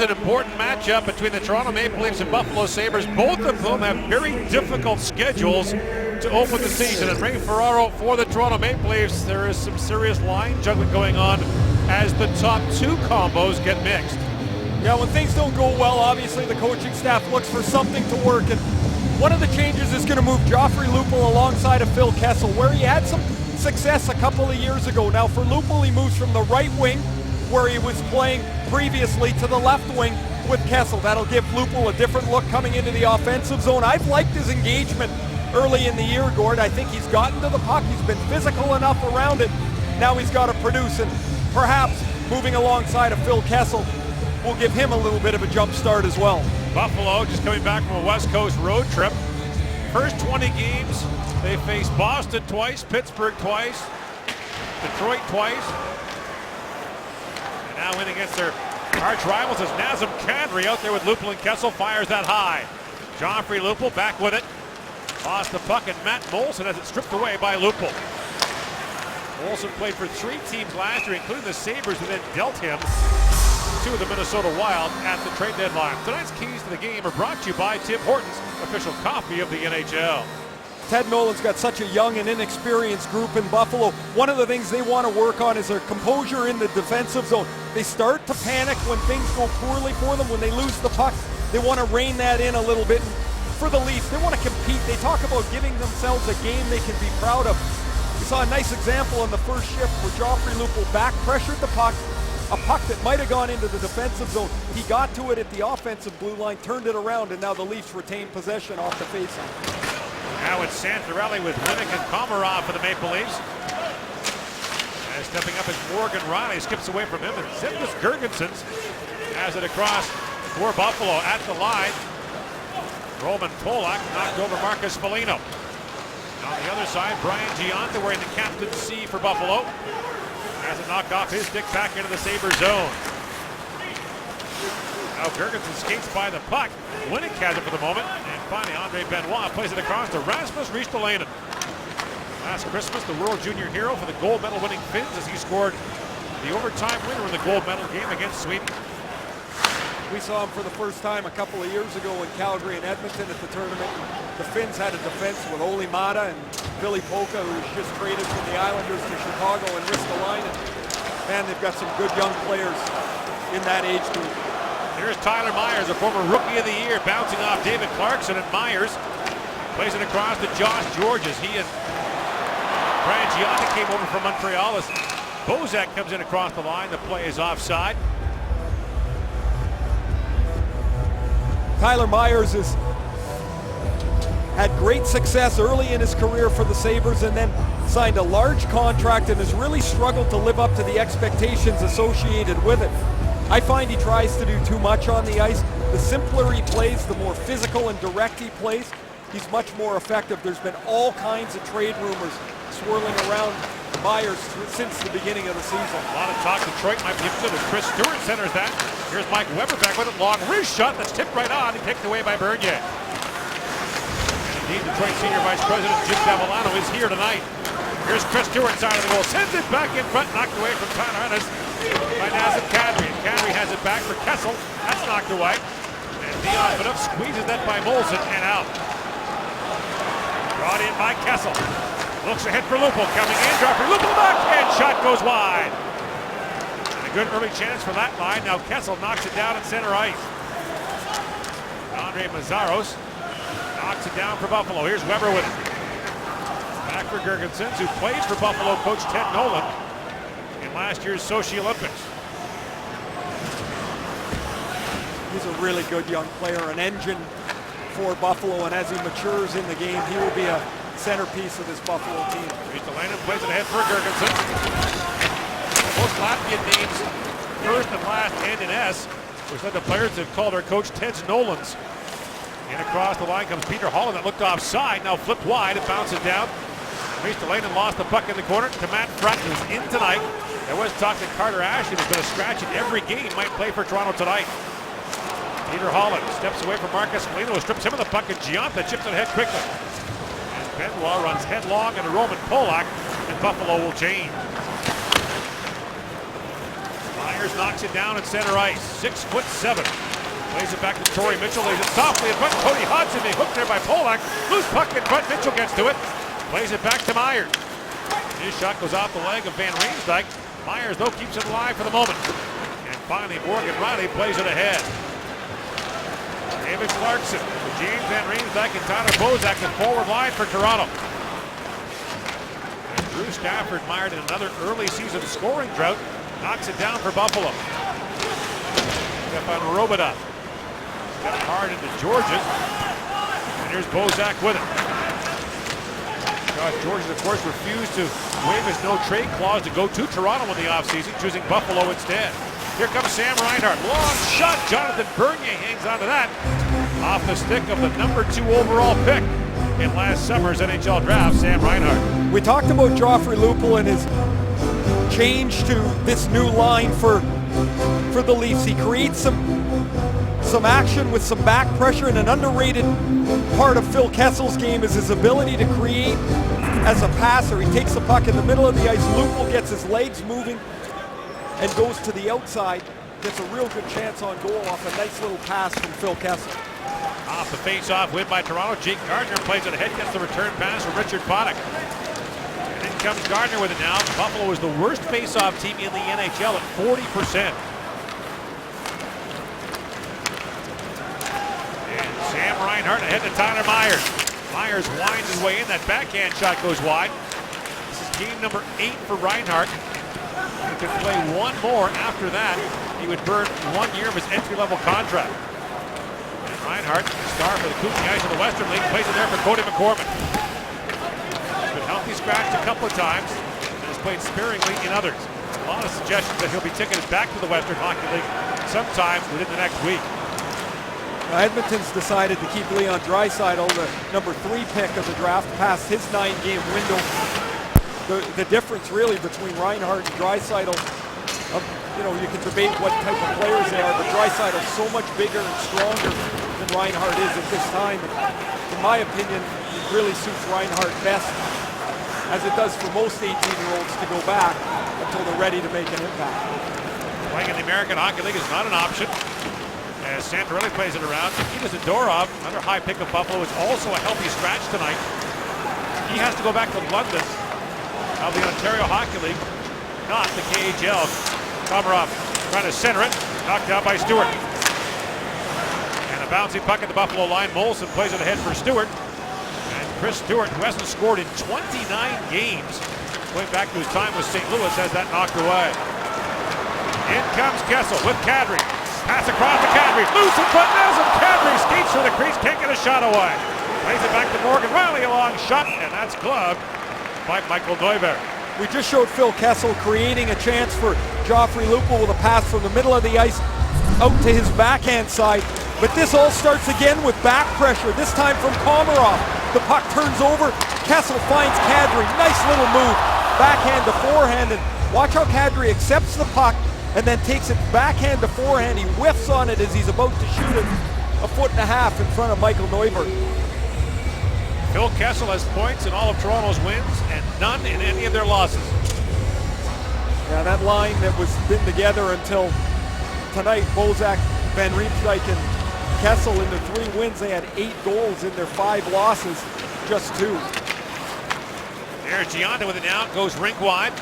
an important matchup between the Toronto Maple Leafs and Buffalo Sabres. Both of them have very difficult schedules to open the season. And Ray Ferraro for the Toronto Maple Leafs, there is some serious line juggling going on as the top two combos get mixed. Yeah, when things don't go well, obviously the coaching staff looks for something to work. And one of the changes is going to move Joffrey Lupul alongside of Phil Kessel, where he had some success a couple of years ago. Now for Lupul, he moves from the right wing, where he was playing previously, to the left wing with Kessel. That'll give Lupul a different look coming into the offensive zone. I've liked his engagement early in the year, Gord. I think he's gotten to the puck. He's been physical enough around it. Now he's got to produce, and perhaps moving alongside of Phil Kessel will give him a little bit of a jump start as well. Buffalo just coming back from a West Coast road trip. First 20 games, they faced Boston twice, Pittsburgh twice, Detroit twice. And now in against their arch rivals is Nazem Kadri out there with Lupul and Kessel. Fires that high. Joffrey Lupul back with it. Lost the puck, and Matt Moulson has it stripped away by Lupul. Moulson played for 3 teams last year, including the Sabres, who then dealt him to the Minnesota Wild at the trade deadline. Tonight's keys to the game are brought to you by Tim Hortons, official coffee of the NHL. Ted Nolan's got such a young and inexperienced group in Buffalo. One of the things they want to work on is their composure in the defensive zone. They start to panic when things go poorly for them, when they lose the puck. They want to rein that in a little bit. And for the Leafs, they want to compete. They talk about giving themselves a game they can be proud of. We saw a nice example on the first shift where Joffrey Lupul back pressured the puck. A puck that might have gone into the defensive zone. He got to it at the offensive blue line, turned it around, and now the Leafs retain possession off the faceoff. Now it's Santorelli with Winnick and Komarov for the Maple Leafs. And stepping up is Morgan Riley, skips away from him, and Zimus Girgensons has it across for Buffalo at the line. Roman Polak knocked over Marcus Foligno. On the other side, Brian Gionta wearing the captain's C for Buffalo. Has it knocked off his stick back into the Sabre zone. Now Girgensson skates by the puck. Winnick has it for the moment. And finally, Andre Benoit plays it across to Rasmus Ristolainen. Last Christmas, the World Junior hero for the gold medal winning Finns as he scored the overtime winner in the gold medal game against Sweden. We saw him for the first time a couple of years ago in Calgary and Edmonton at the tournament. The Finns had a defense with Olli Mata and Billy Polka, who was just traded from the Islanders to Chicago, and Ristolainen. Man, they've got some good young players in that age group. Here's Tyler Myers, a former Rookie of the Year, bouncing off David Clarkson, and Myers plays it across to Josh Georges. He and Brian Gionta came over from Montreal as Bozak comes in across the line. The play is offside. Tyler Myers has had great success early in his career for the Sabres, and then signed a large contract and has really struggled to live up to the expectations associated with it. I find he tries to do too much on the ice. The simpler he plays, the more physical and direct he plays, he's much more effective. There's been all kinds of trade rumors swirling around Myers since the beginning of the season. A lot of talk. Detroit might be interested as Chris Stewart centers that. Here's Mike Weber back with it. Long wrist shot that's tipped right on and picked away by Bernier. And indeed, Detroit Senior Vice President Jim Davellano is here tonight. Here's Chris Stewart side of the goal. Sends it back in front, knocked away from Tyler Ennis by Nazem Kadri. And Kadri has it back for Kessel. That's knocked away. And Dion Phaneuf squeezes that by Moulson and out. Brought in by Kessel. Looks ahead for Lupul, coming in, Joffrey Lupul backhand shot goes wide. And a good early chance for that line. Now Kessel knocks it down at center ice. Andre Mazzaros knocks it down for Buffalo. Here's Weber with it. Back for Girgensons, who plays for Buffalo coach Ted Nolan in last year's Sochi Olympics. He's a really good young player, an engine for Buffalo, and as he matures in the game, he will be a centerpiece of this Buffalo team. Ristolainen plays it ahead for Girgensson. Most Latvian names, first and last, end in S, which led the players to call their coach Ted Nolans. And across the line comes Peter Holland that looked offside, now flipped wide, it bounces down. Ristolainen lost the puck in the corner to Matt Pratt, who's in tonight. There was talk that Carter Ashley, who's been a scratch in every game, might play for Toronto tonight. Peter Holland steps away from Marcus Foligno, strips him of the puck, and Gionta chips it ahead quickly. Benoit runs headlong into Roman Polak, and Buffalo will change. Myers knocks it down at center ice. 6'7". Plays it back to Torrey Mitchell. Lays it softly in front. Cody Hodgson being hooked there by Polak. Loose puck in front. Mitchell gets to it. Plays it back to Myers. His shot goes off the leg of Van Riemsdyk. Myers, though, keeps it alive for the moment. And finally, Morgan Riley plays it ahead. David Clarkson, James Van Riemsdyk, and Tyler Bozak, the forward line for Toronto. And Drew Stafford, mired in another early season scoring drought, knocks it down for Buffalo. Stefan Robidas got it hard into Georges. And here's Bozak with it. Georges, of course, refused to waive his no-trade clause to go to Toronto in the offseason, choosing Buffalo instead. Here comes Sam Reinhart. Long shot. Jonathan Bernier hangs onto that. Off the stick of the number 2 overall pick in last summer's NHL draft, Sam Reinhart. We talked about Joffrey Lupul and his change to this new line for the Leafs. He creates some action with some back pressure, and an underrated part of Phil Kessel's game is his ability to create as a passer. He takes the puck in the middle of the ice. Lupul gets his legs moving and goes to the outside. Gets a real good chance on goal off a nice little pass from Phil Kessel. Off the face-off win by Toronto. Jake Gardner plays it ahead, gets the return pass from Richard Panik. And in comes Gardner with it now. Buffalo is the worst face-off team in the NHL at 40%. And Sam Reinhart ahead to Tyler Myers. Myers winds his way in. That backhand shot goes wide. This is game number 8 for Reinhart. He could play one more after that. He would burn 1 year of his entry-level contract. And Reinhart, star for the Kootenay Ice of the Western League, plays it there for Cody McCormick. He's been healthy scratched a couple of times and has played sparingly in others. A lot of suggestions that he'll be ticketed back to the Western Hockey League sometime within the next week. Edmonton's decided to keep Leon Draisaitl, the number 3 pick of the draft, past his 9-game window. The difference really between Reinhart and Draisaitl, you can debate what type of players they are, but Draisaitl's so much bigger and stronger than Reinhart is at this time. In my opinion, it really suits Reinhart best, as it does for most 18-year-olds, to go back until they're ready to make an impact. Playing in the American Hockey League is not an option, as Santorelli plays it around. Nikita Zadorov, another high pick of Buffalo, is also a healthy scratch tonight. He has to go back to London of the Ontario Hockey League, not the KHL. Komarov trying to center it, knocked out by Stewart. And a bouncy puck at the Buffalo line. Molson plays it ahead for Stewart. And Chris Stewart, who hasn't scored in 29 games, going back to his time with St. Louis, has that knocked away. In comes Kessel with Kadri. Pass across to Kadri. Loose in front, Nelson. Kadri skates through the crease, can't get a shot away. Plays it back to Morgan Riley, a long shot, and that's gloved by Michael Neuberg. We just showed Phil Kessel creating a chance for Joffrey Lupul with a pass from the middle of the ice out to his backhand side. But this all starts again with back pressure, this time from Komarov. The puck turns over. Kessel finds Kadri. Nice little move. Backhand to forehand. And watch how Kadri accepts the puck and then takes it backhand to forehand. He whiffs on it as he's about to shoot it 1.5 feet in front of Michael Neuberg. Phil Kessel has points in all of Toronto's wins and none in any of their losses. Yeah, that line that was been together until tonight, Bozak, Van Riemsdyk, and Kessel in their 3 wins, they had 8 goals in their 5 losses, just 2. There's Gianta with it now, goes rink wide.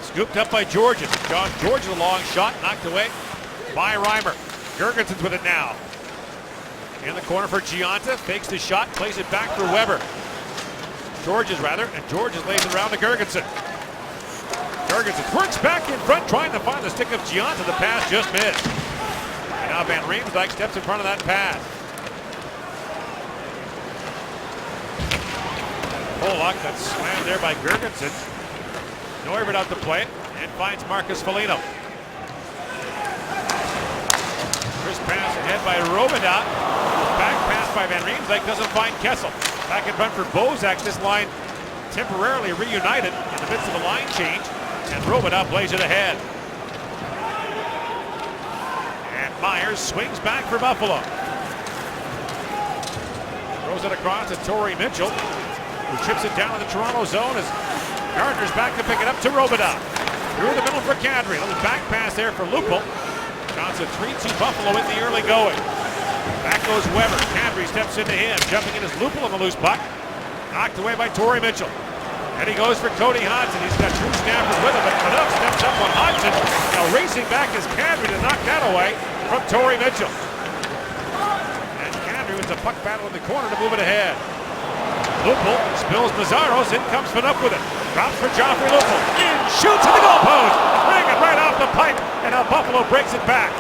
Scooped up by Georges. John Georges, a long shot, knocked away by Reimer. Girgensons with it now. In the corner for Gianta, fakes the shot, plays it back for Weber. Georges rather, and Georges lays it around to Girgensons. Girgensons works back in front, trying to find the stick of Gianta. The pass just missed. And now Van Riemsdyk steps in front of that pass. Polak, that's slammed there by Girgensons. Neuberg out to play it, and finds Marcus Foligno. Crisp pass ahead by Robidas. Back pass by Van Riemsdyk doesn't find Kessel. Back in front for Bozak. This line temporarily reunited in the midst of a line change, and Robidas plays it ahead. And Myers swings back for Buffalo. Throws it across to Torrey Mitchell, who chips it down in the Toronto zone as Gardner's back to pick it up to Robidas. Through the middle for Kadri. A little back pass there for Lupul. Counts a 3-2 Buffalo in the early going. Back goes Weber. Kadri steps into him. Jumping in is Lupul on the loose puck. Knocked away by Torrey Mitchell. And he goes for Cody Hodgson. He's got true snappers with him, but Canuck steps up on Hodgson. Now racing back is Kadri to knock that away from Torrey Mitchell. And Kadri wins a puck battle in the corner to move it ahead. Lupul spills Mazzaros. In comes Canuck with it. Drops for Joffrey Lupul. In, shoots at the goalpost. Bring it right off the pipe. And now Buffalo breaks it back.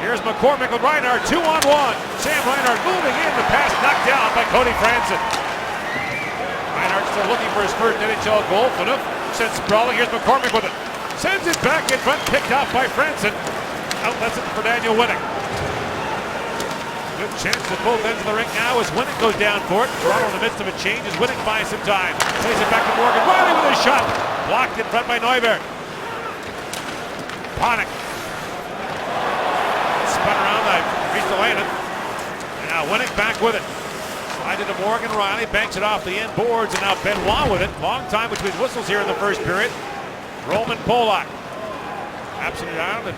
Here's McCormick with Reinhart, 2-on-1. Sam Reinhart moving in. The pass knocked down by Cody Franson. Reinhart still looking for his first NHL goal. Canuck sends sprawling. Here's McCormick with it. Sends it back in front, picked off by Franson. Outlets it for Daniel Winnick. Good chance at both ends of the rink now as Winnick goes down for it. Toronto in the midst of a change as Winnick buys some time. Plays it back to Morgan Riley with a shot. Blocked in front by Neuberg. Panik. Spun around by Ristolainen. And now Winnick back with it. Slide into Morgan Riley, banks it off the end boards, and now Benoit with it. Long time between whistles here in the first period. Roman Polak. Absolutely down and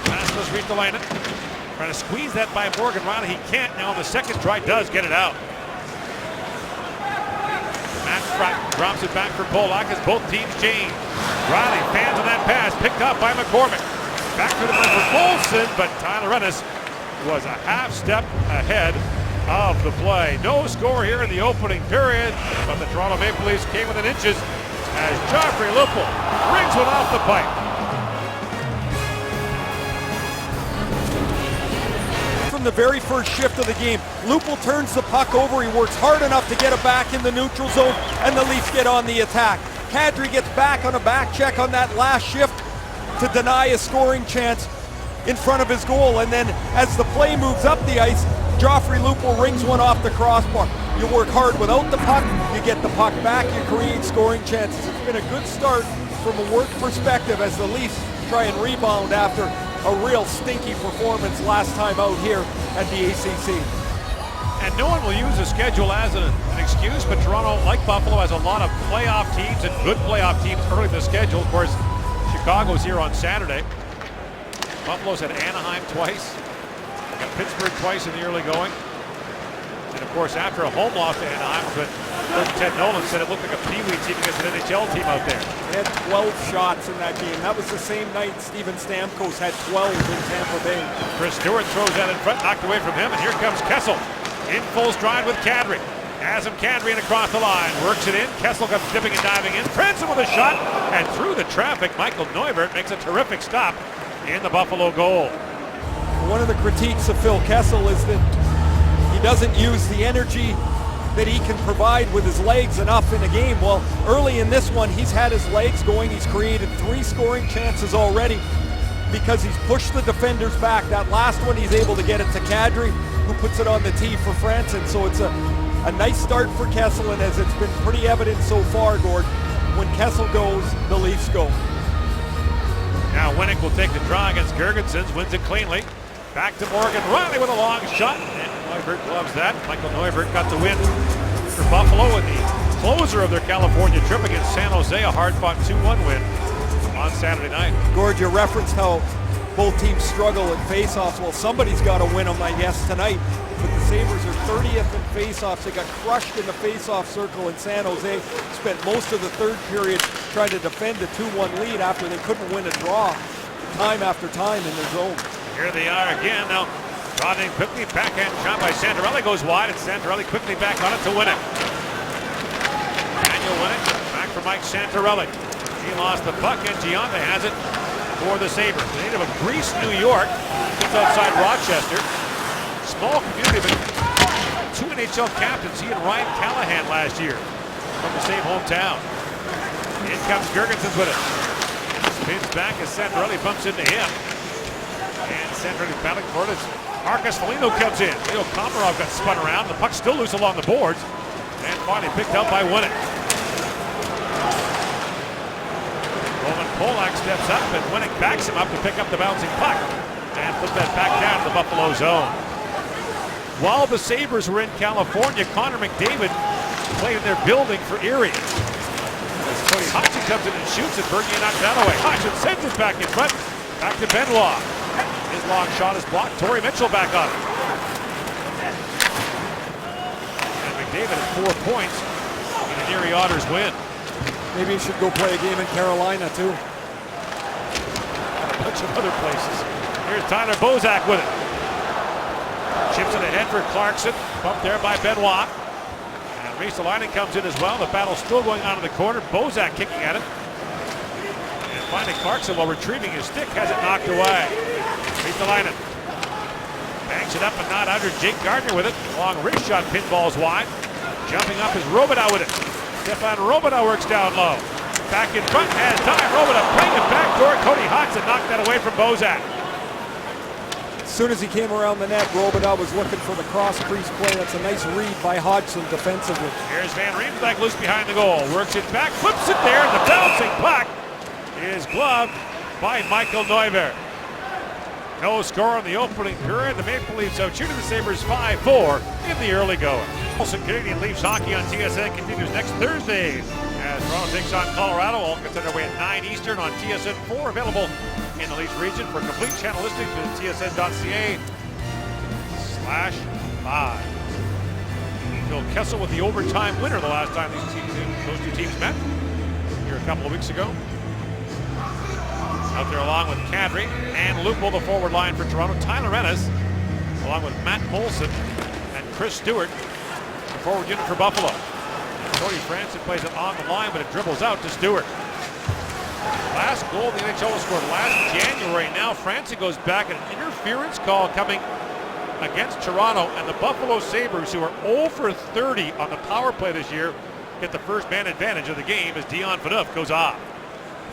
passes Ristolainen. Trying to squeeze that by Morgan Riley. He can't now. On the second try, does get it out. Matt Spratt drops it back for Polak as both teams change. Riley fans on that pass, picked up by McCormick. Back to the front for Molson, but Tyler Ennis was a half step ahead of the play. No score here in the opening period, but the Toronto Maple Leafs came within inches as Joffrey Lupul rings one off the pipe. From the very first shift of the game, Lupul turns the puck over. He works hard enough to get it back in the neutral zone, and the Leafs get on the attack. Kadri gets back on a back check on that last shift to deny a scoring chance in front of his goal, and then as the play moves up the ice, Joffrey Lupul rings one off the crossbar. You work hard without the puck, you get the puck back, you create scoring chances. It's been a good start from a work perspective as the Leafs try and rebound after a real stinky performance last time out here at the ACC. And no one will use the schedule as an excuse, but Toronto, like Buffalo, has a lot of playoff teams and good playoff teams early in the schedule. Of course, Chicago's here on Saturday. Buffalo's had Anaheim twice, got Pittsburgh twice in the early going. And of course, after a home loss to Anaheim, but Ted Nolan said it looked like a Pee-wee team against an NHL team out there. They had 12 shots in that game. That was the same night Steven Stamkos had 12 in Tampa Bay. Chris Stewart throws that in front, knocked away from him, and here comes Kessel in full stride with Kadri. Has him Kadri and across the line, works it in. Kessel comes dipping and diving in. Franson with a shot, and through the traffic, Michael Neuvert makes a terrific stop in the Buffalo goal. One of the critiques of Phil Kessel is that he doesn't use the energy that he can provide with his legs enough in a game. Well, early in this one, he's had his legs going. He's created 3 scoring chances already because he's pushed the defenders back. That last one, he's able to get it to Kadri, who puts it on the tee for Franson. So it's a nice start for Kessel, and as it's been pretty evident so far, Gord, when Kessel goes, the Leafs go. Now Winnick will take the draw against Girgensons, wins it cleanly. Back to Morgan Riley with a long shot, and Neuvert loves that. Michael Neuvert got the win for Buffalo in the closer of their California trip against San Jose, a hard-fought 2-1 win on Saturday night. Gord, you referenced how both teams struggle in faceoffs. Well, somebody's got to win them, I guess, tonight. But the Sabres are 30th in faceoffs. They got crushed in the faceoff circle in San Jose. Spent most of the third period trying to defend a 2-1 lead after they couldn't win a draw time after time in their zone. Here they are again. Now, Rodney quickly backhand shot by Santorelli goes wide, and Santorelli quickly back on it to Winnick. Daniel Winnick back for Mike Santorelli. He lost the puck, and Gionta has it for the Sabres. The native of Greece, New York, just outside Rochester. Small community, but 2 NHL captains, he and Ryan Callahan last year from the same hometown. In comes Girgensons with it. Spins back as Santorelli bumps into him. And Santorelli battling for it as Marcus Foligno comes in. Leo Komarov got spun around. The puck's still loose along the boards. And finally picked up by Winnick. Roman Polak steps up, and Winnick backs him up to pick up the bouncing puck. And put that back down to the Buffalo zone. While the Sabres were in California, Connor McDavid played in their building for Erie. As Cody Hodgson comes in and shoots it. Bernier knocks that away. Hodgson sends it back in front. Back to Benoit. His long shot is blocked. Torrey Mitchell back on it. And McDavid has 4 points in an Erie Otters win. Maybe he should go play a game in Carolina too. And a bunch of other places. Here's Tyler Bozak with it. Chips it ahead for Clarkson. Bumped there by Benoit. And Ristolainen comes in as well. The battle's still going on in the corner. Bozak kicking at it. And finding Clarkson while retrieving his stick. Has it knocked away. Ristolainen bangs it up and not under. Jake Gardner with it. Long wrist shot. Pinballs wide. Jumping up is Robidoux with it. Stefan Robidoux works down low. Back in front. Has time. Robidoux playing it back door. Cody Hodgson knocked that away from Bozak. As soon as he came around the net, Robidoux was looking for the cross crease play. That's a nice read by Hodgson defensively. Here's Van Riemsdyk loose behind the goal. Works it back, flips it there, and the bouncing puck is gloved by Michael Neuvirth. No score in the opening period. The Maple Leafs out shooting the Sabres 5-4 in the early going. Also, Canadian Leafs hockey on TSN continues next Thursday as Toronto takes on Colorado. All gets underway at 9 Eastern on TSN 4, available in the Leafs region. For complete channel listing, visit tsn.ca/live. Phil Kessel with the overtime winner the last time those two teams met here a couple of weeks ago. Out there along with Kadri and Lupo, the forward line for Toronto. Tyler Ennis, along with Matt Molson and Chris Stewart, the forward unit for Buffalo. Cody Franson plays it on the line, but it dribbles out to Stewart. Last goal the NHL was scored last January. Now Franson goes back, an interference call coming against Toronto, and the Buffalo Sabres, who are 0 for 30 on the power play this year, get the first man advantage of the game as Dion Phaneuf goes off.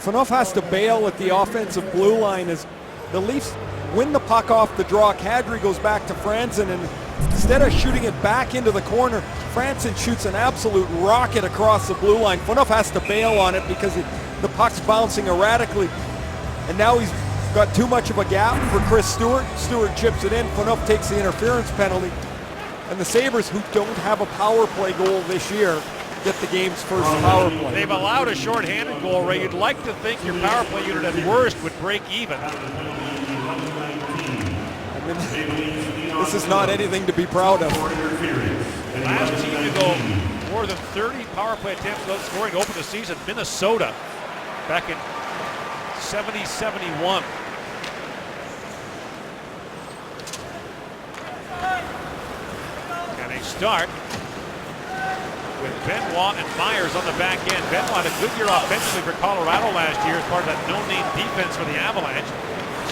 Phaneuf has to bail at the offensive blue line as the Leafs win the puck off the draw. Kadri goes back to Franson, and instead of shooting it back into the corner, Franson shoots an absolute rocket across the blue line. Phaneuf has to bail on it because the puck's bouncing erratically, and now he's got too much of a gap for Chris Stewart. Stewart chips it in. Phaneuf takes the interference penalty, and the Sabres, who don't have a power play goal this year, get the game's first power play. They've allowed a shorthanded goal, Ray. You'd like to think your power play unit at worst would break even. I mean, this is not anything to be proud of. Last team to go more than 30 power play attempts without scoring to open the season, Minnesota, back in 70-71. And they start with Benoit and Myers on the back end. Benoit had a good year offensively for Colorado last year as part of that no-name defense for the Avalanche.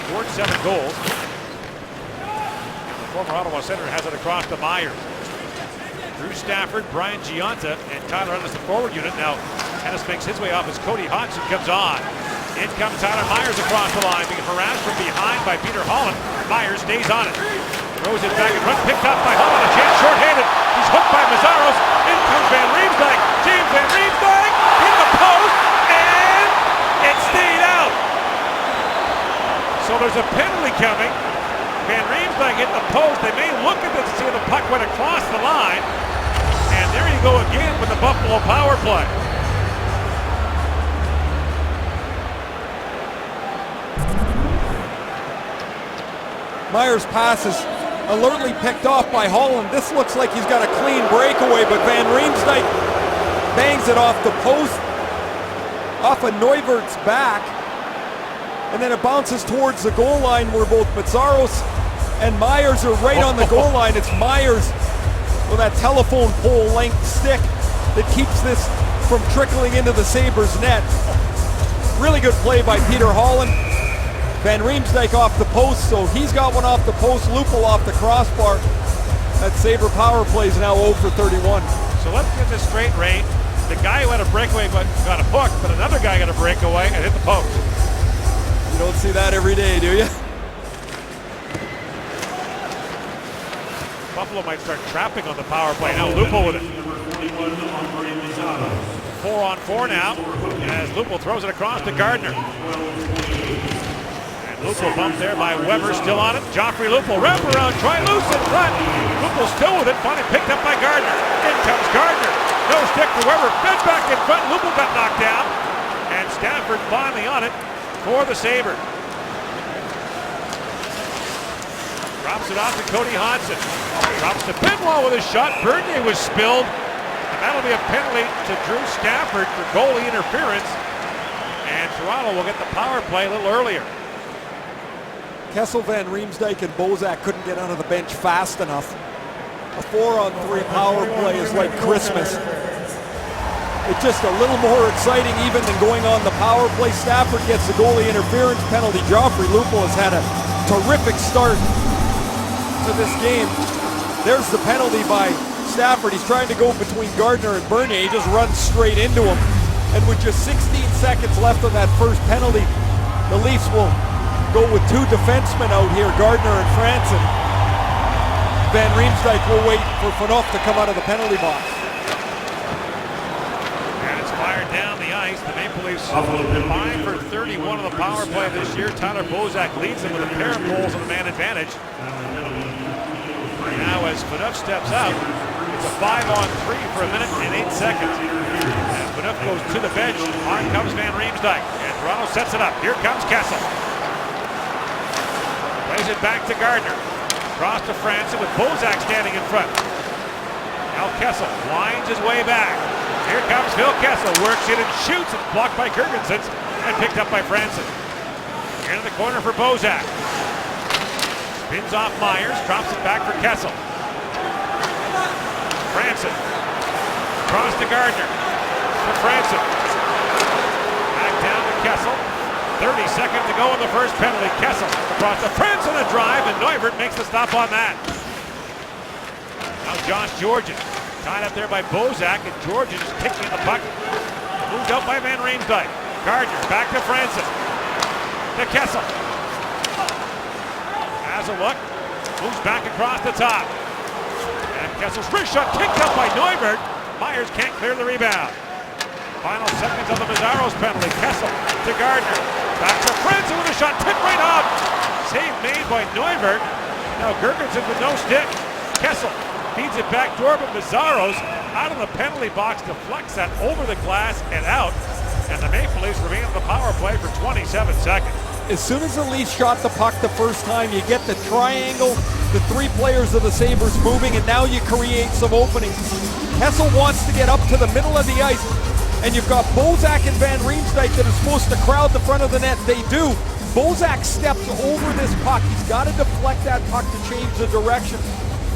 Scored 7 goals. The former Ottawa center has it across to Myers. Drew Stafford, Brian Gionta, and Tyler Ennis, the forward unit. Now Ennis makes his way off as Cody Hodgson comes on. In comes Tyler Myers across the line, being harassed from behind by Peter Holland. Myers stays on it. Throws it back and run, picked up by Holland. A chance short-handed. He's hooked by Mazzaros. In comes Van Riemsdyk. James Van Riemsdyk hit the post, and it stayed out. So there's a penalty coming. Van Riemsdyk hit the post. They may look at this to see if the puck went across the line. And there you go again with the Buffalo power play. Myers' pass is alertly picked off by Holland. This looks like he's got a clean breakaway, but Van Riemsdyk bangs it off the post, off of Neuvirth's back, and then it bounces towards the goal line where both Mazzaros and Myers are right on the goal line. It's Myers with that telephone pole length stick that keeps this from trickling into the Sabres net. Really good play by Peter Holland. Van Riemsdyk off the post, so he's got one off the post. Lupul off the crossbar. That Sabre power play is now 0 for 31. So let's get this straight, Ray. The guy who had a breakaway got a hook, but another guy got a breakaway and hit the post. You don't see that every day, do you? Buffalo might start trapping on the power play. Now Lupul with it. 4-on-4 now, as Lupul throws it across to Gardner. Lupul bumped there by Weber, still on it. Joffrey Lupul, wrap around, try loose in front. Lupul still with it, finally picked up by Gardner. In comes Gardner. No stick for Weber. Fed back in front. Lupul got knocked down. And Stafford finally on it for the Sabres. Drops it off to Cody Hodgson. Drops to Pinwall with a shot. Bernier was spilled. And that'll be a penalty to Drew Stafford for goalie interference. And Toronto will get the power play a little earlier. Kessel, Van Riemsdyk, and Bozak couldn't get out of the bench fast enough. A 4-on-3 power play is like Christmas. It's just a little more exciting even than going on the power play. Stafford gets the goalie interference penalty. Joffrey Lupul has had a terrific start to this game. There's the penalty by Stafford. He's trying to go between Gardner and Bernier. He just runs straight into him. And with just 16 seconds left on that first penalty, the Leafs will go with two defensemen out here, Gardner and Franson. Van Riemsdyk will wait for Phaneuf to come out of the penalty box. And it's fired down the ice. The Maple Leafs 5 for 31 on the power play this year. Tyler Bozak leads them with a pair of goals and a man advantage. Now as Phaneuf steps out, it's a 5-on-3 for a minute and 8 seconds. As Phaneuf goes to the bench, on comes Van Riemsdyk. And Toronto sets it up. Here comes Kessel. Plays it back to Gardner. Cross to Franson with Bozak standing in front. Now Kessel winds his way back. Here comes Phil Kessel. Works in and shoots. It's blocked by Girgensons and picked up by Franson. Into the corner for Bozak. Spins off Myers. Drops it back for Kessel. Franson. Cross to Gardner. To Franson. Back down to Kessel. 30 seconds to go in the first penalty. Kessel across the Franson, a drive, and Neuvert makes the stop on that. Now Josh Georgian, tied up there by Bozak, and Georgian is kicking the puck. Moved out by Van Riemsdyk. Gardner back to Franson. To Kessel. Has a look. Moves back across the top. And Kessel's wrist shot kicked up by Neuvert. Myers can't clear the rebound. Final seconds of the Mazzaros penalty. Kessel to Gardner. Back to Franson with a shot tipped right out. Save made by Neuvert. Now Girgensons with no stick. Kessel feeds it back door, but Mazzaros out of the penalty box deflects that over the glass and out. And the Maple Leafs remain on the power play for 27 seconds. As soon as the Leafs shot the puck the first time, you get the triangle, the three players of the Sabres moving, and now you create some openings. Kessel wants to get up to the middle of the ice, and you've got Bozak and Van Riemsdyk that are supposed to crowd the front of the net. They do. Bozak steps over this puck. He's got to deflect that puck to change the direction.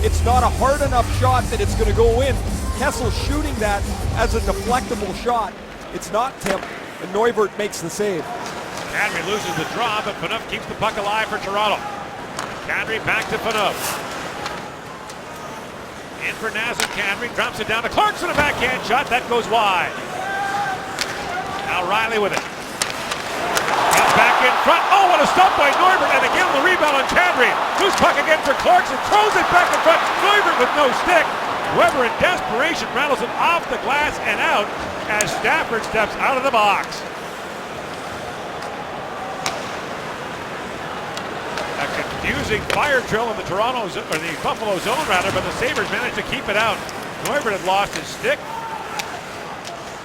It's not a hard enough shot that it's going to go in. Kessel's shooting that as a deflectable shot. It's not tipped, and Neuvert makes the save. Kadri loses the draw, but Phaneuf keeps the puck alive for Toronto. Kadri back to Phaneuf. In for Nazem Kadri, drops it down to Clarkson, a backhand shot, that goes wide. Now Riley with it. Got back in front, oh, what a stop by Neuvert, and again the rebound on Kadri. Loose puck again for Clarkson, throws it back in front, Neuvert with no stick. Weber in desperation rattles it off the glass and out as Stafford steps out of the box. A confusing fire drill in the Buffalo zone rather, but the Sabres managed to keep it out. Neuvert had lost his stick,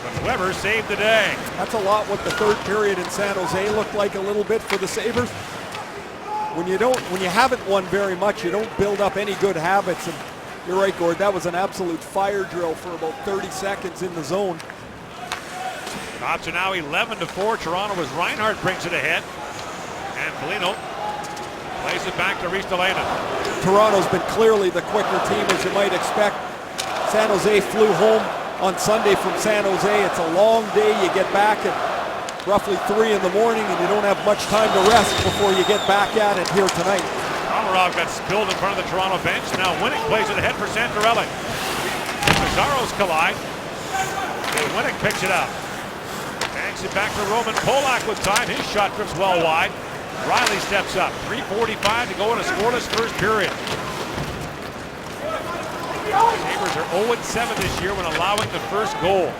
but Weber saved the day. That's a lot what the third period in San Jose looked like a little bit for the Sabres. When you haven't won very much, you don't build up any good habits. And you're right, Gord, that was an absolute fire drill for about 30 seconds in the zone. Odds are now 11-4. Toronto as Reinhart brings it ahead. And Foligno plays it back to Ristolainen. Toronto's been clearly the quicker team, as you might expect. San Jose flew home on Sunday from San Jose. It's a long day. You get back at roughly 3 in the morning, and you don't have much time to rest before you get back at it here tonight. Komarov got spilled in front of the Toronto bench. Now Winnick plays it ahead for Santorelli. Mazzaros collide. And Winnick picks it up. Banks it back to Roman Polak with time. His shot drifts well wide. Riley steps up. 3:45 to go in a scoreless first period. Sabres are 0-7 this year when allowing the first goal.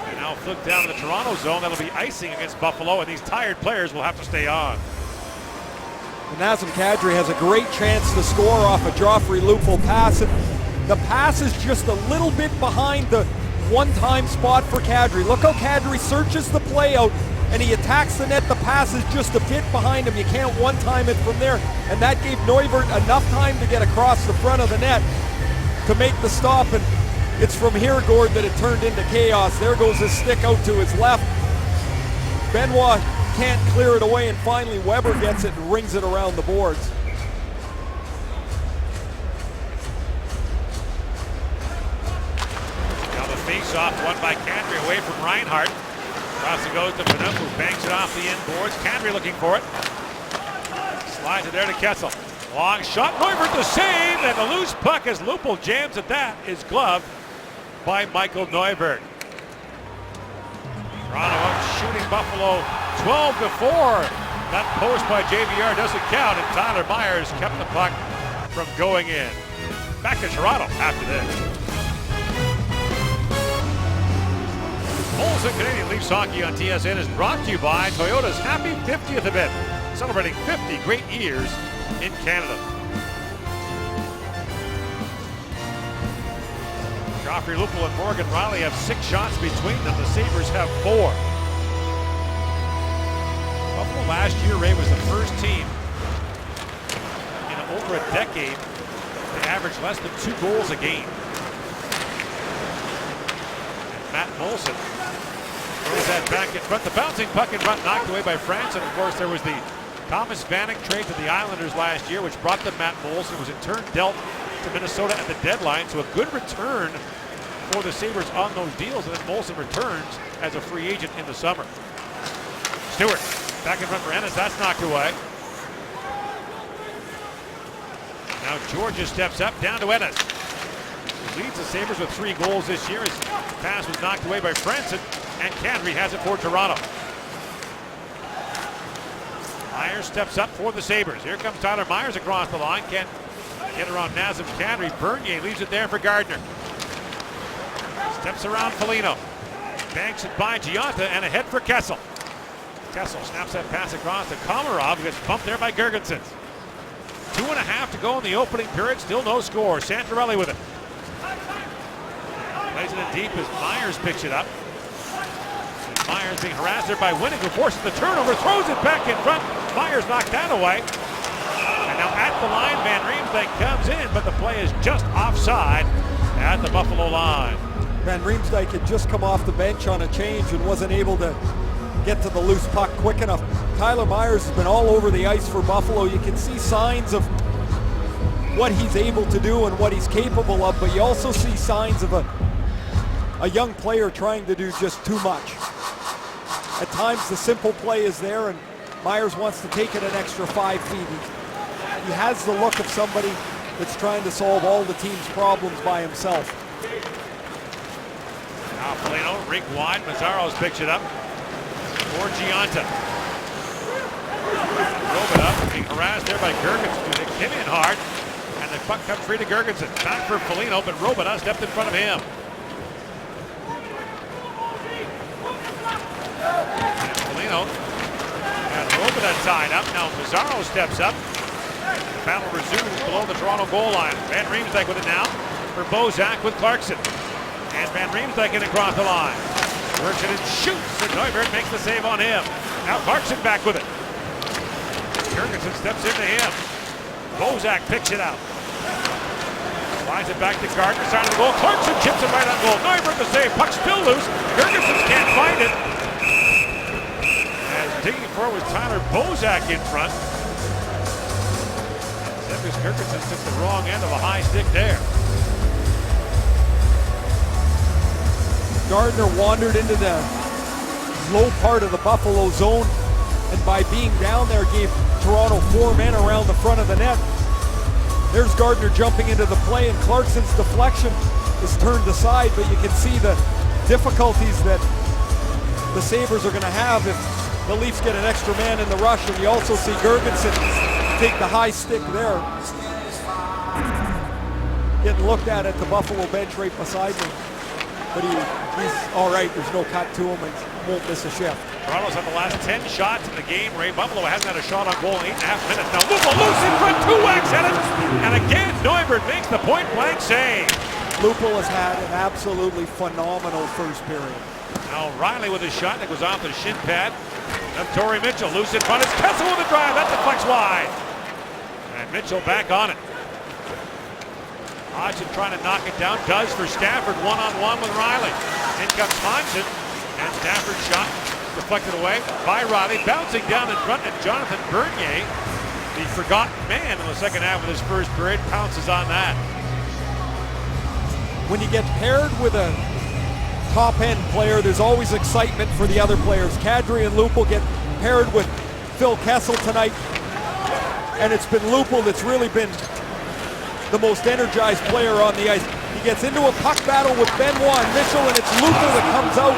And now flipped down to the Toronto zone. That'll be icing against Buffalo, and these tired players will have to stay on. And Nazem Kadri has a great chance to score off a Joffrey Lupul pass. And The pass is just a little bit behind the one-time spot for Kadri. Look how Kadri searches the play out and he attacks the net. The pass is just a bit behind him. You can't one-time it from there. And that gave Neuvert enough time to get across the front of the net to make the stop. And it's from here, Gord, that it turned into chaos. There goes his stick out to his left. Benoit can't clear it away, and finally Weber gets it and rings it around the boards. Now the face-off won by Kadri away from Reinhart. Across it goes to Phaneuf, who banks it off the end boards. Kadri looking for it. Slides it there to Kessel. Long shot, Neuvert to save, and the loose puck as Lupul jams at that is gloved by Michael Neuvert. Toronto shooting Buffalo 12-4. That post by JVR doesn't count, and Tyler Myers kept the puck from going in. Back to Toronto after this. Molson Canadian Leafs Hockey on TSN is brought to you by Toyota's happy 50th event, celebrating 50 great years in Canada. Joffrey Lupul and Morgan Rielly have 6 shots between them. The Sabres have 4. Buffalo last year, Ray, was the first team in over a decade to average less than 2 goals a game. And Matt Molson throws that back in front. The bouncing puck in front knocked away by France. And of course, there was the Thomas Vanek trade to the Islanders last year, which brought them Matt Molson, was in turn dealt to Minnesota at the deadline. So a good return for the Sabres on those deals, and then Molson returns as a free agent in the summer. Stewart back in front for Ennis. That's knocked away. Now Georgia steps up, down to Ennis. He leads the Sabres with 3 goals this year. His pass was knocked away by Franson, and Kadri has it for Toronto. Myers steps up for the Sabres. Here comes Tyler Myers across the line. Can't get around Nazem Kadri. Bernier leaves it there for Gardner. Steps around Foligno. Banks it by Giunta, and ahead for Kessel. Kessel snaps that pass across to Komarov, who gets bumped there by Girgensons. 2.5 to go in the opening period. Still no score. Santorelli with it. Plays it in deep as Myers picks it up. And Myers being harassed there by Winning, who forces the turnover, throws it back in front. Myers knocked that away. And now at the line, Van Riemsdyk comes in, but the play is just offside at the Buffalo line. Van Riemsdyk had just come off the bench on a change and wasn't able to get to the loose puck quick enough. Tyler Myers has been all over the ice for Buffalo. You can see signs of what he's able to do and what he's capable of, but you also see signs of a young player trying to do just too much. At times the simple play is there, and Myers wants to take it an extra 5 feet. He has the look of somebody that's trying to solve all the team's problems by himself. Now Foligno, rink wide. Mazzaro's picks it up for Giunta. Drove it up, being harassed there by Girgensons. They came in hard, and the puck comes free to Girgensons. Back for Foligno, but Robida stepped in front of him. And Foligno had Robida tied up. Now Mazzaro steps up. The battle resumes below the Toronto goal line. Van Riemsdyk with it now for Bozak with Clarkson. And Van Riemsdyk in across the line. Works it and shoots, and Neuvert makes the save on him. Now Clarkson back with it. Girgensons steps into him. Bozak picks it out. Flies it back to Gardner, side of the goal. Clarkson chips it right on goal. Neuvert the save. Puck still loose. Girgensons can't find it. As digging for it was Tyler Bozak in front. Cedric Girgensons took the wrong end of a high stick there. Gardner wandered into the low part of the Buffalo zone, and by being down there gave Toronto 4 men around the front of the net. There's Gardner jumping into the play, and Clarkson's deflection is turned aside, but you can see the difficulties that the Sabres are going to have if the Leafs get an extra man in the rush, and you also see Girgensons take the high stick there. Getting looked at the Buffalo bench right beside me. But he's all right. There's no cut to him and won't miss a shift. Toronto's had the last 10 shots in the game. Ray Buffalo hasn't had a shot on goal in 8.5 minutes. Now Lupul loose in front, 2 whacks at it. And again, Neuvert makes the point-blank save. Lupul has had an absolutely phenomenal first period. Now Riley with a shot that goes off the shin pad. Up Torrey Mitchell, loose in front. It's Kessel with a drive. That deflects wide. And Mitchell back on it. Hodgson trying to knock it down. Does for Stafford. One-on-one with Riley. In comes Hodgson. And Stafford's shot deflected away by Riley. Bouncing down in front. And Jonathan Bernier, the forgotten man in the second half of this first period, pounces on that. When you get paired with a top-end player, there's always excitement for the other players. Kadri and Lupul get paired with Phil Kessel tonight, and it's been Lupul that's really been the most energized player on the ice. He gets into a puck battle with Benoit and Mitchell, and it's Lupul that comes out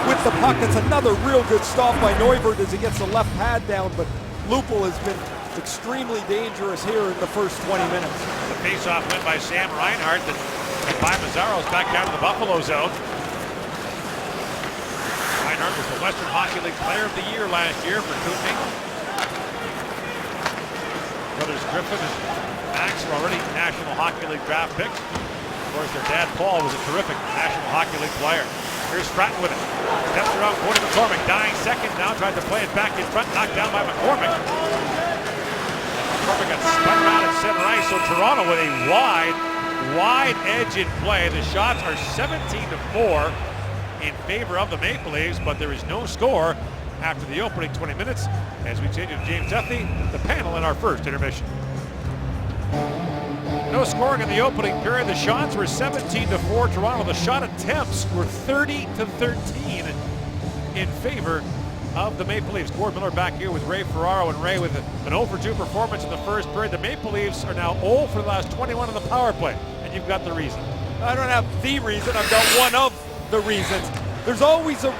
with the puck. It's another real good stop by Neuvert as he gets the left pad down, but Lupul has been extremely dangerous here in the first 20 minutes. The face-off win by Sam Reinhart, and by Mazzaro's back down to the Buffalo zone. Reinhart was the Western Hockey League Player of the Year last year for Kootenay. Brothers Griffin and Max were already National Hockey League draft picks. Of course, their dad Paul was a terrific National Hockey League player. Here's Stratton with it. Steps around Cody McCormick, dying second now, tried to play it back in front, knocked down by McCormick. McCormick got spun around at center ice, so Toronto with a wide edge in play. The shots are 17-4 in favor of the Maple Leafs, but there is no score after the opening 20 minutes as we change to James Duthie, the panel in our first intermission. No scoring in the opening period. The shots were 17-4 Toronto. The shot attempts were 30-13 in favor of the Maple Leafs. Gord Miller back here with Ray Ferraro, and Ray with an 0-for-2 performance in the first period. The Maple Leafs are now 0 for the last 21 on the power play, and you've got the reason. I don't have the reason, I've got one of the reasons. There's always a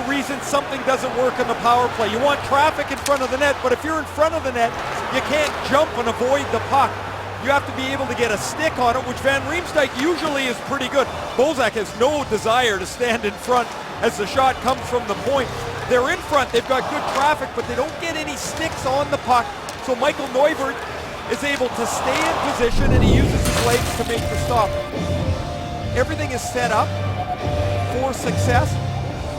reason something doesn't work in the power play. You want traffic in front of the net, but if you're in front of the net, you can't jump and avoid the puck. You have to be able to get a stick on it, which Van Riemsdyk usually is pretty good. Bozak has no desire to stand in front as the shot comes from the point. They're in front, they've got good traffic, but they don't get any sticks on the puck. So Michael Neuvert is able to stay in position, and he uses his legs to make the stop. Everything is set up for success,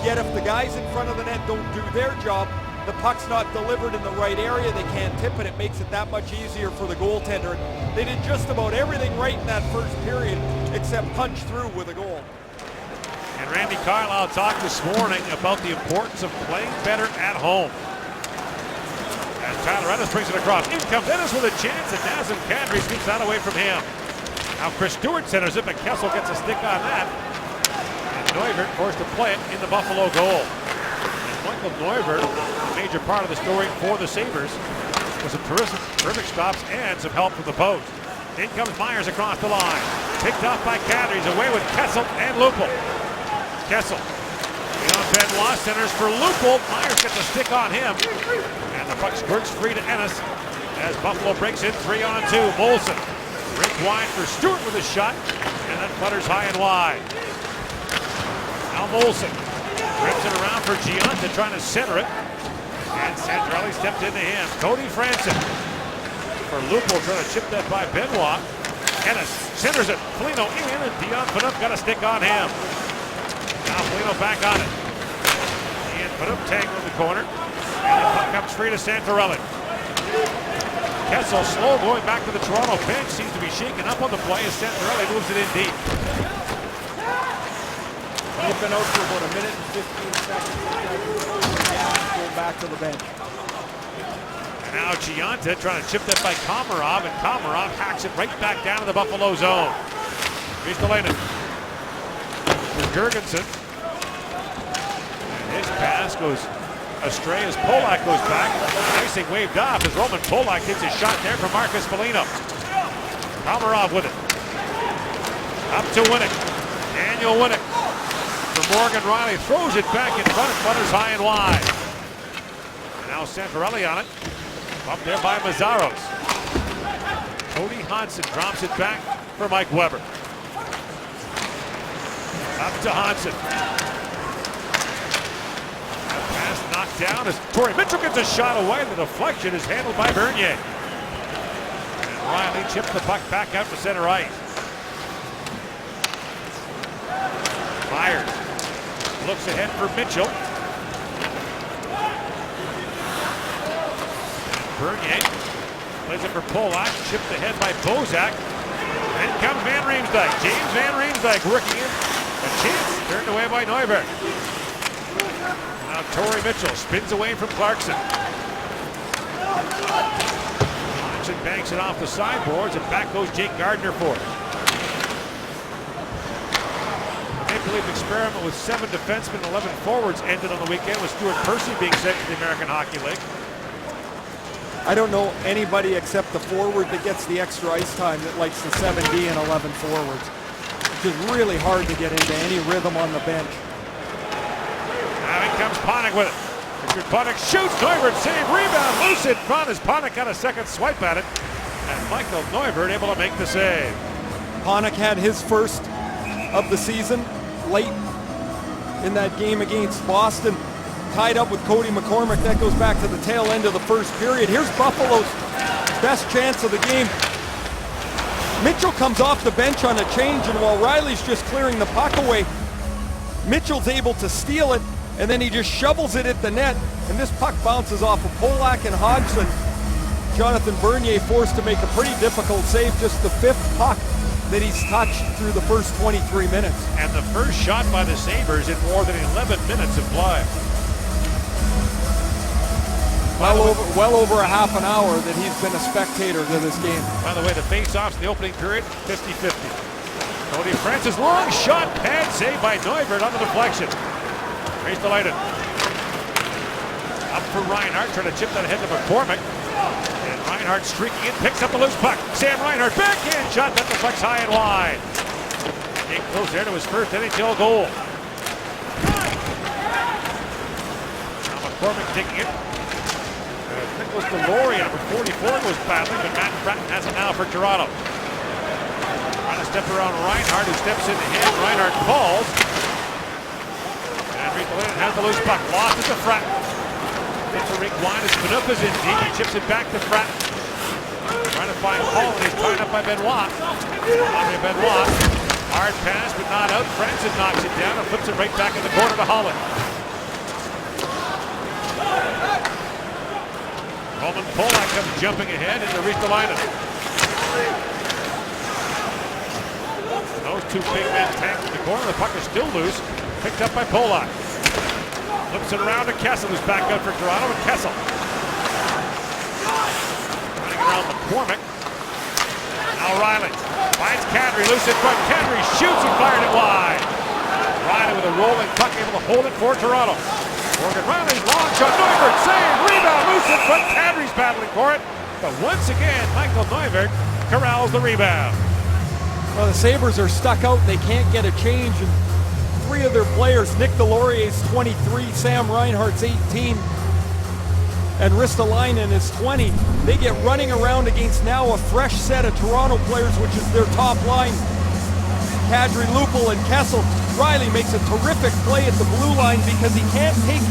yet if the guys in front of the net don't do their job, the puck's not delivered in the right area, they can't tip it, it makes it that much easier for the goaltender. They did just about everything right in that first period except punch through with a goal. And Randy Carlyle talked this morning about the importance of playing better at home. As Tyler Ennis brings it across. In comes Ennis with a chance, and Nazem Kadri sweeps that away from him. Now Chris Stewart centers it, but Kessel gets a stick on that. And Neuvert forced to play it in the Buffalo goal. And Michael Neuvert, a major part of the story for the Sabres, with some terrific stops and some help from the post. In comes Myers across the line. Picked off by Kadri. He's away with Kessel and Lupul. Kessel, beyond Benoit, centers for Lupul. Myers gets a stick on him. And the puck squirts free to Ennis as Buffalo breaks in 3-on-2. Molson ripped wide for Stewart with a shot, and that flutters high and wide. Now Molson rips it around for Giunta, trying to center it. And Santorelli stepped into him. Cody Franson for Lupul, trying to chip that by Benoit. Ennis centers it. Foligno in, and Dion Phaneuf got a stick on him. Now Foligno back on it. And Phaneuf tangled in the corner. And the puck comes free to Santorelli. Kessel slow going back to the Toronto bench. Seems to be shaken up on the play as Santorelli moves it in deep. They've been out for about a minute and 15 seconds. Going back to the bench. And now Giunta trying to chip that by Komarov, and Komarov hacks it right back down to the Buffalo zone. Here's Delaney. For Jurgensen. And his pass goes astray as Polak goes back. Icing waved off as Roman Polak hits his shot there for Marcus Foligno. Komarov with it. Up to Winnick. Daniel Winnick. For Morgan Riley. Throws it back in front and flutters high and wide. And now Santorelli on it. Up there by Mazzaros. Cody Hodgson drops it back for Mike Weber. Up to Hodgson. Pass knocked down as Torrey Mitchell gets a shot away. The deflection is handled by Bernier. And Riley chips the puck back out to center ice. Fired. Looks ahead for Mitchell. Bernier plays it for Polak. Chipped ahead by Bozak. And comes Van Riemsdyk. James Van Riemsdyk working in. A chance turned away by Neuberg. Now Torrey Mitchell spins away from Clarkson. Clarkson banks it off the sideboards, and back goes Jake Gardner for it. Maple Leaf experiment with 7 defensemen and 11 forwards ended on the weekend with Stuart Percy being sent to the American Hockey League. I don't know anybody except the forward that gets the extra ice time that likes the 7D and 11 forwards. It's just really hard to get into any rhythm on the bench. Now in comes Panik with it. Richard Panik shoots. Neuvert save. Rebound. Loose in front as Panik got a second swipe at it. And Michael Neuvert able to make the save. Panik had his first of the season late in that game against Boston. Tied up with Cody McCormick. That goes back to the tail end of the first period. Here's Buffalo's best chance of the game. Mitchell comes off the bench on a change, and while Riley's just clearing the puck away, Mitchell's able to steal it, and then he just shovels it at the net, and this puck bounces off of Polak and Hodgson. Jonathan Bernier forced to make a pretty difficult save, just the 5th puck that he's touched through the first 23 minutes. And the first shot by the Sabres in more than 11 minutes of play. Well over a half an hour that he's been a spectator to this game. By the way, the face-offs in the opening period, 50-50. Cody Francis, long shot, pad save by Neuvert on the deflection. Race delighted. Up for Reinhart, trying to chip that ahead to McCormick. And Reinhart streaking in, picks up the loose puck. Sam Reinhart, backhand shot, that deflects high and wide. Getting close there to his first NHL goal. Now McCormick taking it. Nicholas Deloria, number 44, was battling, but Matt Bratton has it now for Toronto. Trying to step around Reinhart, who steps into him. Reinhart falls. And Rick Lynn has the loose puck. Lost it to Fratton. It's a Rick Wine as Panupa's in deep. He chips it back to Fratton. Trying to find Paul, and he's tied up by Benoit. Andre Benoit. Hard pass, but not out. Francis knocks it down and flips it right back in the corner to Holland. Roman Polak comes jumping ahead into Ristolainen. Those two big men tank in the corner. The puck is still loose. Picked up by Polak. Flips it around to Kessel, who's back out for Toronto. And Kessel running around McCormick. Now Riley finds Kadri loose in front. Kadri shoots and fired it wide. Riley with a rolling puck, able to hold it for Toronto. Morgan Riley's long shot, Neuvert save, rebound, loose in front, Kadri's battling for it, but once again, Michael Neuvert corrals the rebound. Well, the Sabres are stuck out, they can't get a change, and 3 of their players, Nick Delorier's 23, Sam Reinhart's 18, and Ristolainen is 20. They get running around against now a fresh set of Toronto players, which is their top line. Kadri, Lupul, and Kessel. Riley makes a terrific play at the blue line because he can't take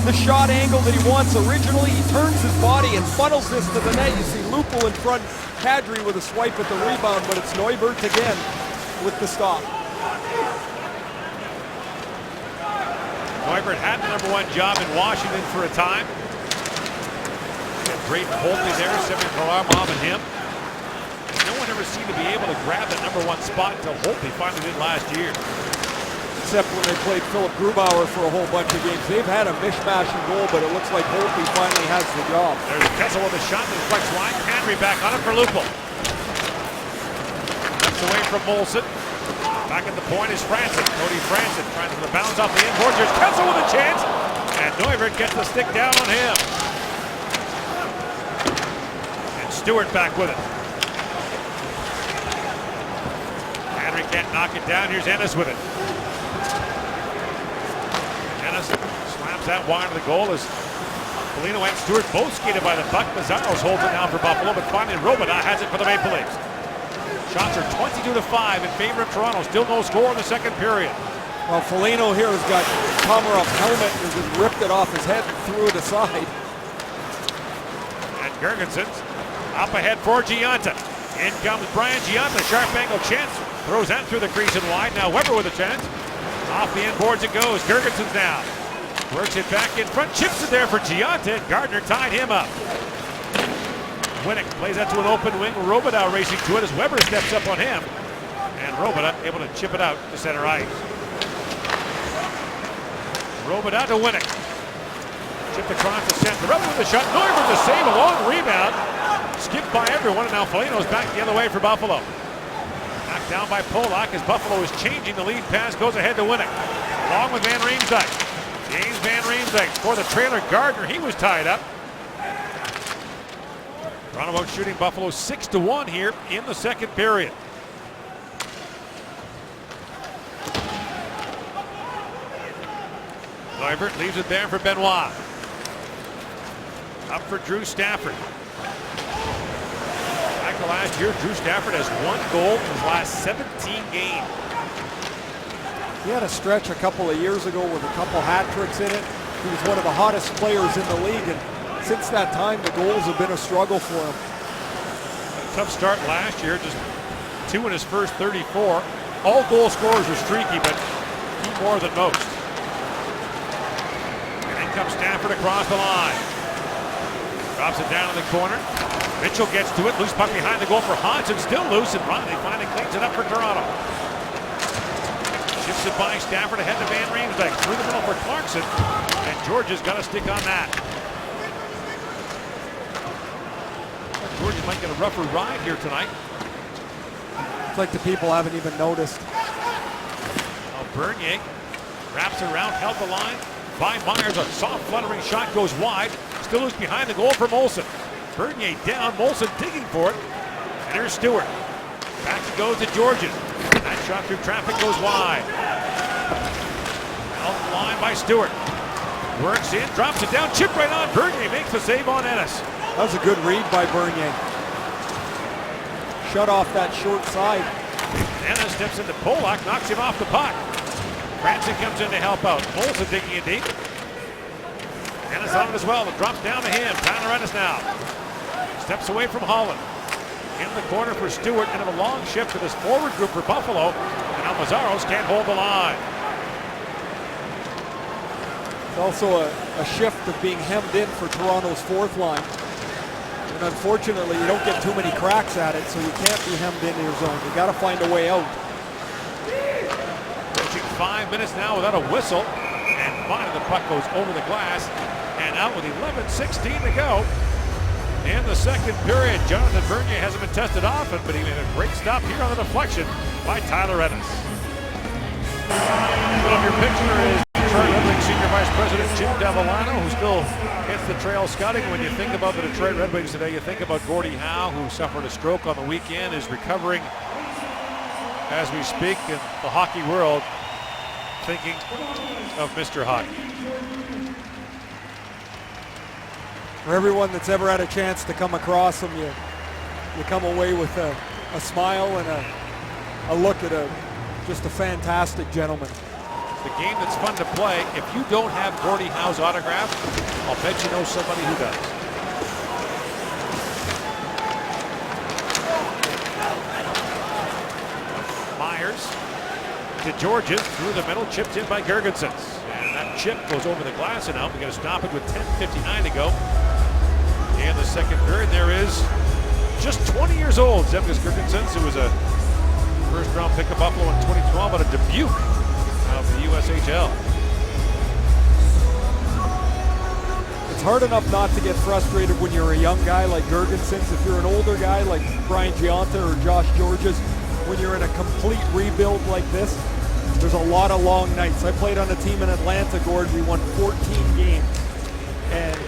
the shot angle that he wants originally. He turns his body and funnels this to the net. You see Lupul in front, Kadri with a swipe at the rebound, but it's Neuvert again with the stop. Neuvert had the #1 job in Washington for a time. Great Holtby there, Semyon Varlamov and him. No one ever seemed to be able to grab that #1 spot until Holtby finally did last year. Except when they played Philip Grubauer for a whole bunch of games. They've had a mishmash in goal, but it looks like Holtby finally has the job. There's Kessel with a shot that deflects wide. Kadri back on it for Lupul. Steps away from Molson. Back at the point is Francis. Cody Francis trying to bounce off the inboard. There's Kessel with a chance. And Neuvert gets the stick down on him. And Stewart back with it. Kadri can't knock it down. Here's Ennis with it. Ennis slams that wide to the goal as Foligno and Stewart both skated by the puck. Mazzaros holds it now for Buffalo, but finally Robida has it for the Maple Leafs. Shots are 22-5 in favor of Toronto. Still no score in the second period. Well, Foligno here has got Komarov's helmet and just ripped it off his head and threw it aside. And Girgensons up ahead for Giunta. In comes Brian Giunta, sharp angle chance. Throws that through the crease and wide. Now Weber with a chance. Off the end boards it goes. Girgensons now. Works it back in front. Chips it there for Giunta. Gardner tied him up. Winnick plays that to an open wing. Robidoux racing to it as Weber steps up on him. And Robidoux able to chip it out to center ice. Robidoux to Winnick. Chipped across the center. Rubber with the shot. Neumann with the save. A long rebound. Skipped by everyone. And now Foligno's back the other way for Buffalo. Knocked down by Polak as Buffalo is changing the lead pass. Goes ahead to Winnick. Along with Van Riemsdyk. James Van Riemsdyk for the trailer. Gardner, he was tied up. Roundabout shooting Buffalo 6-1 here in the second period. Neuvert leaves it there for Benoit. Up for Drew Stafford. Back to last year, Drew Stafford has 1 goal in his last 17 games. He had a stretch a couple of years ago with a couple hat tricks in it. He was one of the hottest players in the league, and since that time, the goals have been a struggle for him. A tough start last year, just 2 in his first 34. All goal scorers are streaky, but he more than most. And in comes Stafford across the line. Drops it down in the corner. Mitchell gets to it. Loose puck behind the goal for Hodgson. Still loose, and Riley finally cleans it up for Toronto. Chips it by Stafford ahead to Van Riemsdyk. Through the middle for Clarkson. And Georgia's got to stick on that. Georgia might get a rougher ride here tonight. It's like the people haven't even noticed. Now Bernier wraps around, held the line by Myers. A soft fluttering shot goes wide. Still loose behind the goal for Molson. Bernier down, Molson digging for it. And here's Stewart. Back to go to Georgian. That shot through traffic goes wide. Out the line by Stewart. Works in, drops it down, chip right on. Bernier makes the save on Ennis. That was a good read by Bernier. Shut off that short side. Ennis steps into Polak, knocks him off the puck. Franson comes in to help out. Molson digging in deep. Ennis on it as well. It drops down to him. Tyler Ennis now. Steps away from Holland. In the corner for Stewart. Into the long shift to this forward group for Buffalo. And now Mazzaros can't hold the line. It's also a shift of being hemmed in for Toronto's fourth line. And unfortunately, you don't get too many cracks at it, so you can't be hemmed in your zone. You got to find a way out. Approaching 5 minutes now without a whistle. And finally the puck goes over the glass and out with 11:16 to go in the second period. Jonathan Bernier hasn't been tested often, but he made a great stop here on the deflection by Tyler Ennis. Put up your picture is Detroit Red Wings Senior Vice President Jim Devellano, who still hits the trail scouting. When you think about the Detroit Red Wings today, you think about Gordie Howe, who suffered a stroke on the weekend, is recovering as we speak in the hockey world, thinking of Mr. Hockey. For everyone that's ever had a chance to come across him, you come away with a smile and a look at just a fantastic gentleman. The game that's fun to play. If you don't have Gordie Howe's autograph, I'll bet you know somebody who does. Myers to Georges through the middle, chipped in by Girgensons. And that chip goes over the glass and out. We're going to stop it with 10:59 to go. In the second period, there is just 20 years old, Zemgus Girgensons, who was a first-round pick of Buffalo in 2012, but a debut of the USHL. It's hard enough not to get frustrated when you're a young guy like Girgensons. If you're an older guy like Brian Giunta or Josh Georges, when you're in a complete rebuild like this, there's a lot of long nights. I played on a team in Atlanta, Gord. We won 14 games. And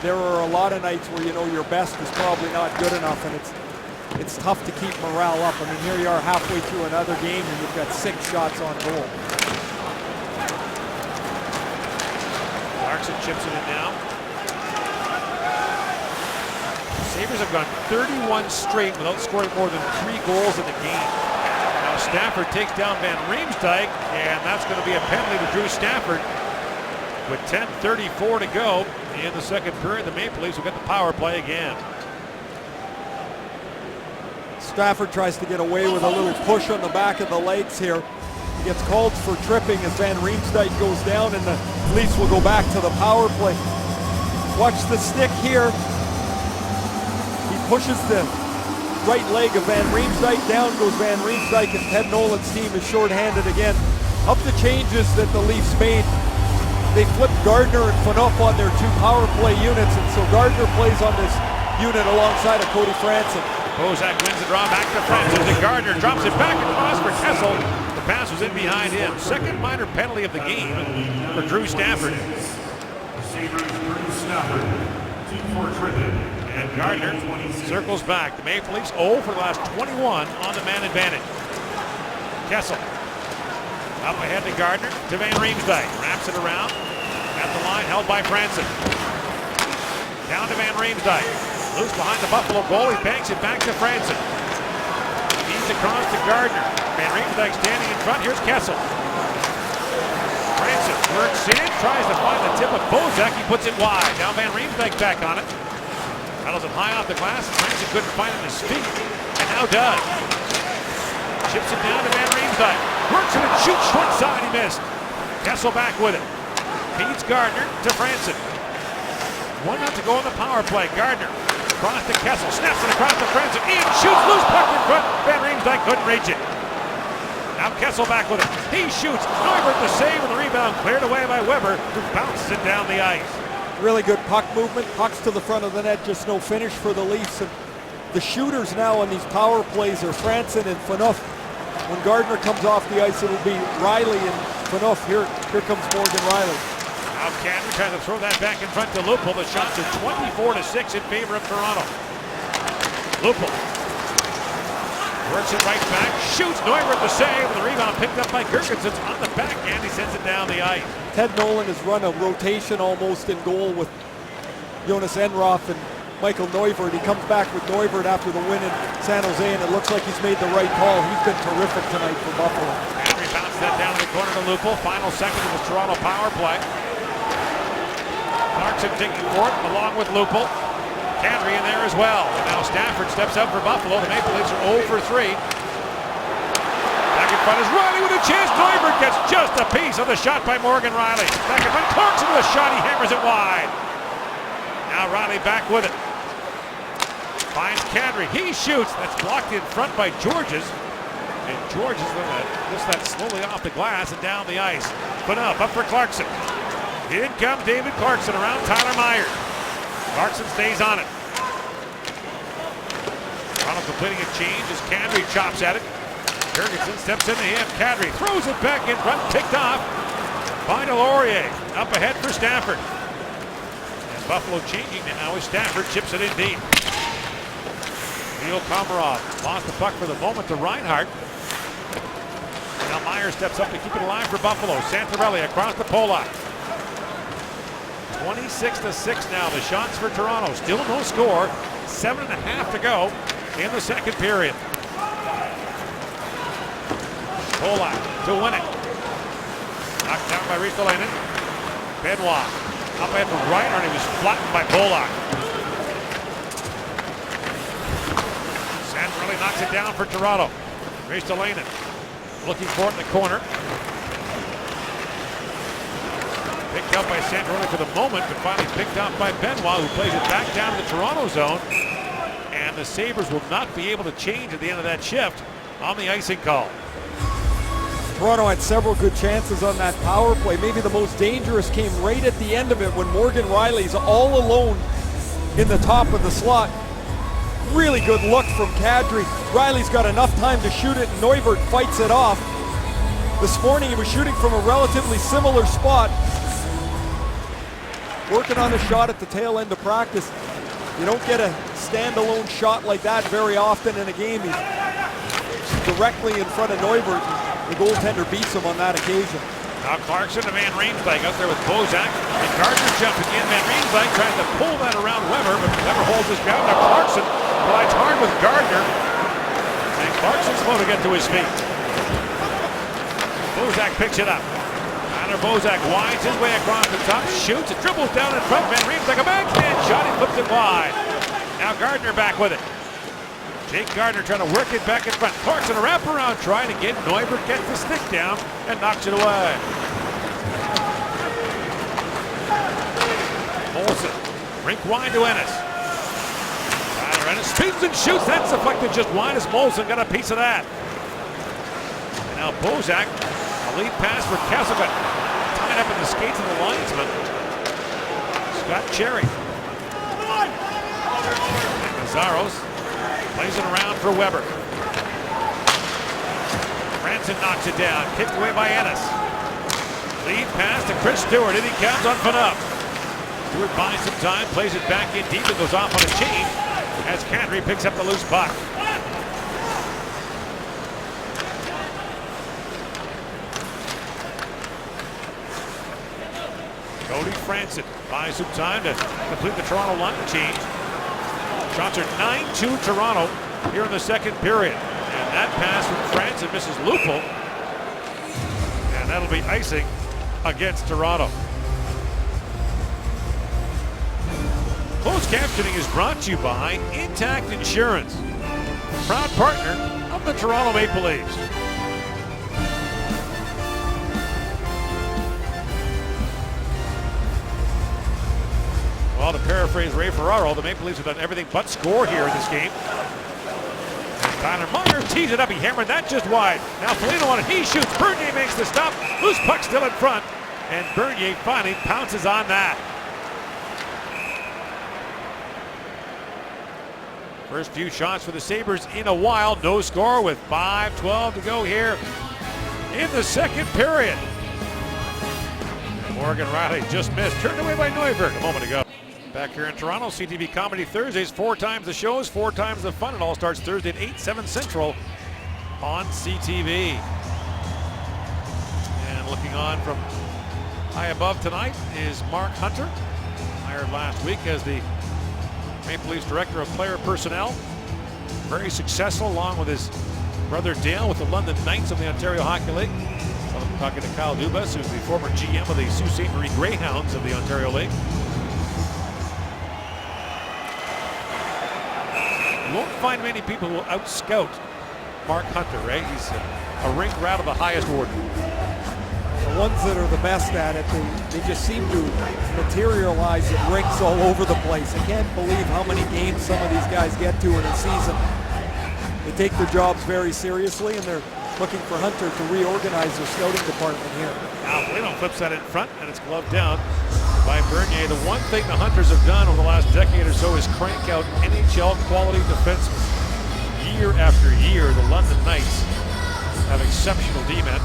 there are a lot of nights where you know your best is probably not good enough, and it's tough to keep morale up. I mean, here you are halfway through another game and you've got 6 shots on goal. Clarkson chips it in now. Sabres have gone 31 straight without scoring more than 3 goals in the game. Now Stafford takes down Van Riemsdyk, and that's going to be a penalty to Drew Stafford. With 10:34 to go in the second period, the Maple Leafs will get the power play again. Stafford tries to get away with a little push on the back of the legs here. gets called for tripping as Van Riemsdyk goes down, and the Leafs will go back to the power play. Watch the stick here. He pushes the right leg of Van Riemsdyk. Down goes Van Riemsdyk, and Ted Nolan's team is shorthanded again. Up the changes that the Leafs made, they flipped Gardner and Phaneuf on their two power play units, and so Gardner plays on this unit alongside of Cody Franson. Bozak wins the draw back to Franson. To Gardner, drops it back across for Kessel. The pass was in behind him. Second minor penalty of the game for Drew Stafford. And Gardner circles back. The Maple Leafs 0 for the last 21 on the man advantage. Kessel up ahead to Gardner, to Van Riemsdyk. Wraps it around. At the line, held by Franson. Down to Van Riemsdyk. Loose behind the Buffalo goal. He banks it back to Franson. He's across to Gardner. Van Riemsdyk standing in front. Here's Kessel. Franson works in, tries to find the tip of Bozak. He puts it wide. Now Van Riemsdyk back on it. Rattles it high off the glass. Franson couldn't find it on his feet, and now does. Chips it down to Van Riemsdyk. Works it and shoots short side. He missed. Kessel back with it. Feeds Gardner to Franson. 1-0 to go on the power play. Gardner across to Kessel. Snaps it across to Franson. Ian shoots. Loose puck in front. Van Riemsdyk couldn't reach it. Now Kessel back with it. He shoots. Neuvert the save, and the rebound cleared away by Weber, who bounces it down the ice. Really good puck movement. Pucks to the front of the net. Just no finish for the Leafs. And the shooters now on these power plays are Franson and Phaneuf. When Gardner comes off the ice, it'll be Riley and Phaneuf. Here comes Morgan Riley. Now Kadri trying to throw that back in front to Lupul. The shots are 24-6 in favor of Toronto. Lupul works it right back, shoots. Neuvert the save, and the rebound picked up by Girgensons on the backhand. He sends it down the ice. Ted Nolan has run a rotation almost in goal with Jonas Enroth and Michael Neuvert. He comes back with Neuvert after the win in San Jose, and it looks like he's made the right call. He's been terrific tonight for Buffalo. Kadri bounced that down in the corner to Lupul. Final second of the Toronto power play. Clarkson taking for it along with Lupul. Kadri in there as well. And now Stafford steps up for Buffalo. The Maple Leafs are 0 for 3. Back in front is Riley with a chance. Neuvert gets just a piece of the shot by Morgan Riley. Back in front, Clarkson with a shot. He hammers it wide. Now Riley back with it. Finds Kadri. He shoots. That's blocked in front by Georges. And Georges lifts that slowly off the glass and down the ice. Phaneuf up for Clarkson. In comes David Clarkson around Tyler Myers. Clarkson stays on it. Toronto completing a change as Kadri chops at it. Girgensons steps into him. Kadri throws it back in front, picked off by Delorier. Up ahead for Stafford. And Buffalo changing now as Stafford chips it in deep. Neil Komarov lost the puck for the moment to Reinhart. Now Myers steps up to keep it alive for Buffalo. Santorelli across the Polak. 26-6 now. The shots for Toronto. Still no score. 7.5 to go in the second period. Polak to win it. Knocked down by Ristolainen. Benoit up ahead from Reinhart. He was flattened by Polak. Santorelli knocks it down for Toronto. Ristolainen looking for it in the corner. Picked up by Santorelli for the moment, but finally picked up by Benoit, who plays it back down to the Toronto zone. And the Sabres will not be able to change at the end of that shift on the icing call. Toronto had several good chances on that power play. Maybe the most dangerous came right at the end of it when Morgan Riley's all alone in the top of the slot. Really good look from Kadri. Riley's got enough time to shoot it, and Neuvert fights it off. This morning he was shooting from a relatively similar spot. Working on the shot at the tail end of practice. You don't get a standalone shot like that very often in a game. He's directly in front of Neuvert. The goaltender beats him on that occasion. Now Clarkson to Van Riemsdyk out there with Bozak. And Gardner jumping in. Van Riemsdyk trying to pull that around Weber, but Weber holds his ground. Now Clarkson collides hard with Gardner. And Clarkson's slow to get to his feet. Bozak picks it up. Tyler Bozak winds his way across the top, shoots, it dribbles down in front. Van Riemsdyk a backhand shot, he flips it wide. Now Gardner back with it. Jake Gardner trying to work it back in front. Clarkson a wraparound try to get Neuberg, gets the stick down and knocks it away. Molson, rink wide to Ennis. Tyler Ennis spins and shoots. That's deflected just wide as Molson got a piece of that. And now Bozak, a lead pass for Kesselman. Tied up in the skates of the linesman. Scott Cherry. And Mazzaros plays it around for Weber. Branson knocks it down. Kicked away by Ennis. Lead pass to Chris Stewart. And he counts on Phaneuf. Stewart buys some time, plays it back in deep and goes off on a chain as Kadri picks up the loose puck. Cody Franson buys some time to complete the Toronto line change. Shots are 9-2 Toronto here in the second period. And that pass from Franson misses Lupul. And that'll be icing against Toronto. Closed captioning is brought to you by Intact Insurance, proud partner of the Toronto Maple Leafs. Well, to paraphrase Ray Ferraro, the Maple Leafs have done everything but score here in this game. And Tyler Myers tees it up. He hammered that just wide. Now Foligno on it. He shoots. Bernier makes the stop. Loose puck still in front. And Bernier finally pounces on that. First few shots for the Sabres in a while. No score with 5:12 to go here in the second period. Morgan Rielly just missed. Turned away by Neuberg a moment ago. Back here in Toronto, CTV Comedy Thursdays. 4 times the shows, 4 times the fun. It all starts Thursday at 8, 7 Central on CTV. And looking on from high above tonight is Mark Hunter, hired last week as the Maple Leafs Director of Player Personnel. Very successful along with his brother Dale with the London Knights of the Ontario Hockey League. I'm talking to Kyle Dubas, who's the former GM of the Sault Ste. Marie Greyhounds of the Ontario League. You won't find many people who will out-scout Mark Hunter, right? He's a rink rat of the highest order. The ones that are the best at it, they just seem to materialize in rinks all over the place. I can't believe how many games some of these guys get to in a season. They take their jobs very seriously, and they're looking for Hunter to reorganize their scouting department here. Now Foligno flips that in front, and it's gloved down by Bernier. The one thing the Hunters have done over the last decade or so is crank out NHL quality defensemen. Year after year, the London Knights have exceptional D-men.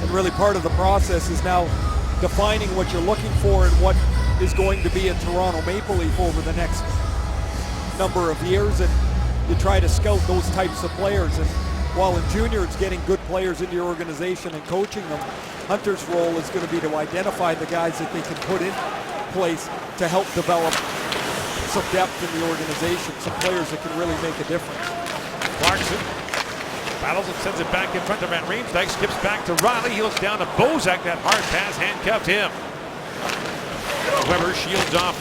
And really part of the process is now defining what you're looking for and what is going to be a Toronto Maple Leaf over the next number of years, and you try to scout those types of players. And while in junior it's getting good players into your organization and coaching them, Hunter's role is going to be to identify the guys that they can put in place to help develop some depth in the organization, some players that can really make a difference. Clarkson battles and sends it back in front to Van Riemsdyk. Skips back to Rielly. He looks down to Bozak. That hard pass handcuffed him. Weber shields off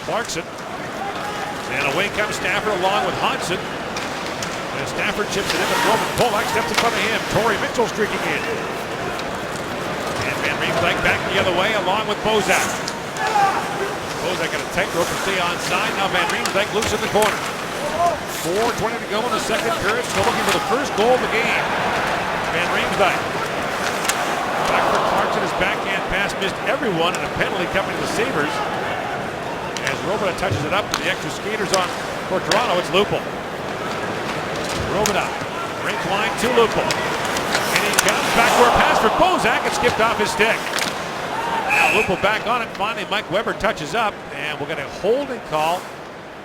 Clarkson. And away comes Stafford along with Hodgson. And Stafford chips it in, but Roman Polak steps in front of him. Torrey Mitchell streaking in. And Van Riemsdyk back the other way along with Bozak. Bozak got a tight rope to stay onside. Now Van Riemsdyk loose in the corner. 4:20 to go in the second period. Still looking for the first goal of the game. Van Riemsdyk. Back for Clarkson. His backhand pass missed everyone, and a penalty coming to the Sabres. As Robida touches it up to the extra skaters on for Toronto, it's Lupul. Robida, rink line to Lupul. And he comes back for a pass for Bozak. It skipped off his stick. Now Lupul back on it. Finally, Mike Weber touches up, and we'll get a holding call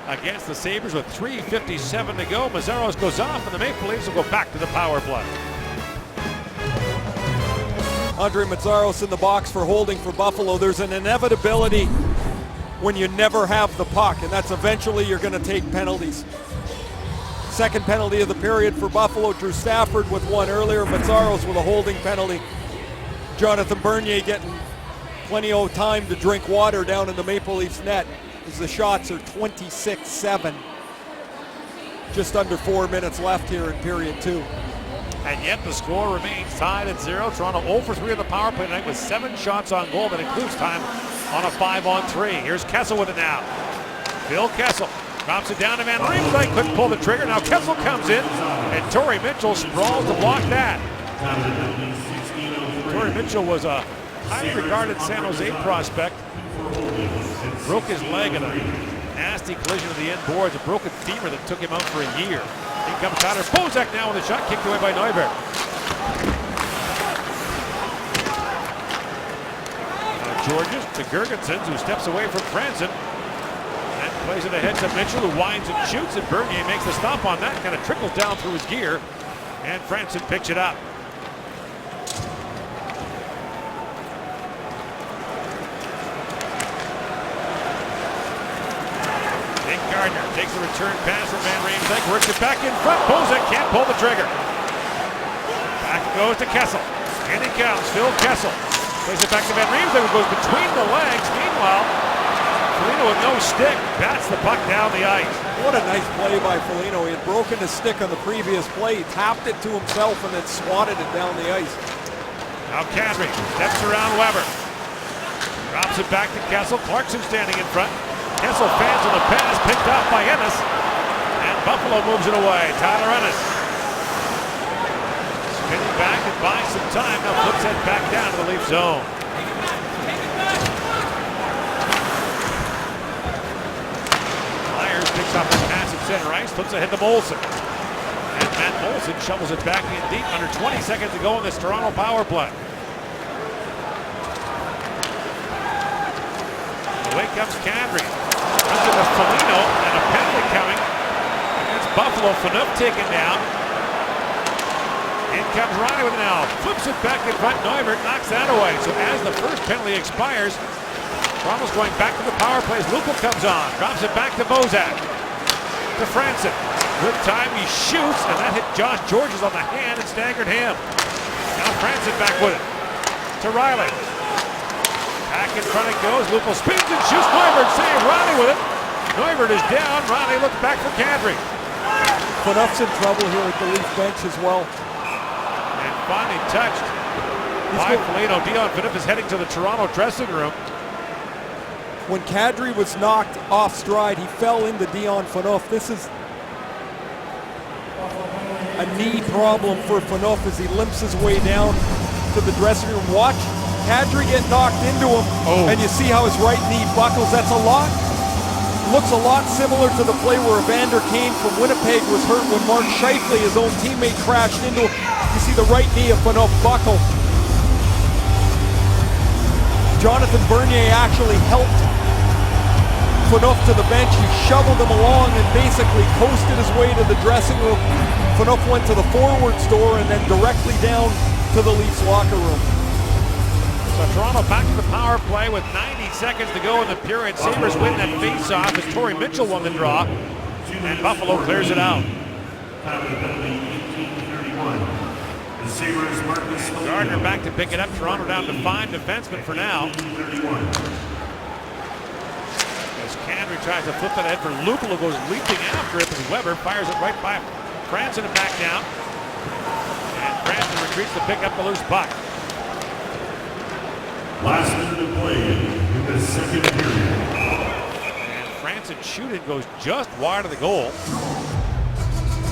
against the Sabres with 3:57 to go. Mazzaros goes off, and the Maple Leafs will go back to the power play. Andre Mazzaros in the box for holding for Buffalo. There's an inevitability when you never have the puck, and that's eventually you're going to take penalties. Second penalty of the period for Buffalo. Drew Stafford with one earlier. Mazzaros with a holding penalty. Jonathan Bernier getting plenty of time to drink water down in the Maple Leafs net. as the shots are 26-7. Just under 4 minutes left here in period 2. And yet the score remains tied at 0. Toronto 0 for 3 on the power play tonight with 7 shots on goal. That includes time on a 5-on-3. Here's Kessel with it now. Phil Kessel drops it down to Van Riemsdyk. Couldn't pull the trigger. Now Kessel comes in, and Torrey Mitchell sprawls to block that. Torrey Mitchell was a highly regarded San Jose prospect. Broke his leg in a nasty collision of the end boards, a broken femur that took him out for a year. Here comes Tyler Bozak now with a shot kicked away by Neuberg. Now Georges to Girgensons, who steps away from Franson. And plays it ahead to Mitchell, who winds and shoots, and Bernier makes the stop on that. Kind of trickles down through his gear, and Franson picks it up. Gardner takes the return pass from Van Riemsdyk, works it back in front. Bozak can't pull the trigger. Back it goes to Kessel. In he comes, Phil Kessel. Plays it back to Van Riemsdyk, who goes between the legs. Meanwhile, Foligno with no stick bats the puck down the ice. What a nice play by Foligno. He had broken his stick on the previous play, tapped it to himself, and then swatted it down the ice. Now Kadri steps around Weber. Drops it back to Kessel. Clarkson standing in front. Kessel fans on the pass, picked off by Ennis, and Buffalo moves it away. Tyler Ennis spinning back and buying some time. Now flips it back down to the Leaf zone. Myers picks up the pass at center ice, flips ahead to Molson, and Matt Molson shovels it back in deep. Under 20 seconds to go in this Toronto power play. Away comes Kadri. Runs into Foligno, and a penalty coming against Buffalo. Phaneuf taken down. In comes Riley with it now. Flips it back in front. Neuberg knocks that away. So as the first penalty expires, Toronto's going back to the power plays. Lupul comes on. Drops it back to Bozak. To Franson. Good time. He shoots, and that hit Josh Georges on the hand and staggered him. Now Franson back with it. To Riley. Back in front it goes. Lupul spins and shoots. Neuberg save. Riley with it. Neuberg is down. Riley looks back for Kadri. Phaneuf's in trouble here at the Leaf bench as well. And finally touched by Foligno. Dion Phaneuf is heading to the Toronto dressing room. When Kadri was knocked off stride, he fell into Dion Phaneuf. This is a knee problem for Phaneuf as he limps his way down to the dressing room. Watch Kadri get knocked into him, and you see how his right knee buckles. Looks a lot similar to the play where Evander Kane from Winnipeg was hurt when Mark Scheifele, his own teammate, crashed into him. You see the right knee of Phaneuf buckle. Jonathan Bernier actually helped Phaneuf to the bench. He shoveled him along and basically coasted his way to the dressing room. Phaneuf went to the forwards door and then directly down to the Leafs locker room. So Toronto back to the power play with 90 seconds to go in the period. Sabres win that face-off as Torrey Mitchell won the draw, and Buffalo clears it out. Gardner back to pick it up. Toronto down to 5 defensemen for now. As Kadri tries to flip that ahead for Lupul, who goes leaping after it, as Weber fires it right by Franson and back down. And Franson retreats to pick up the loose puck. Last minute of play in the second period. And Franson shooting goes just wide of the goal.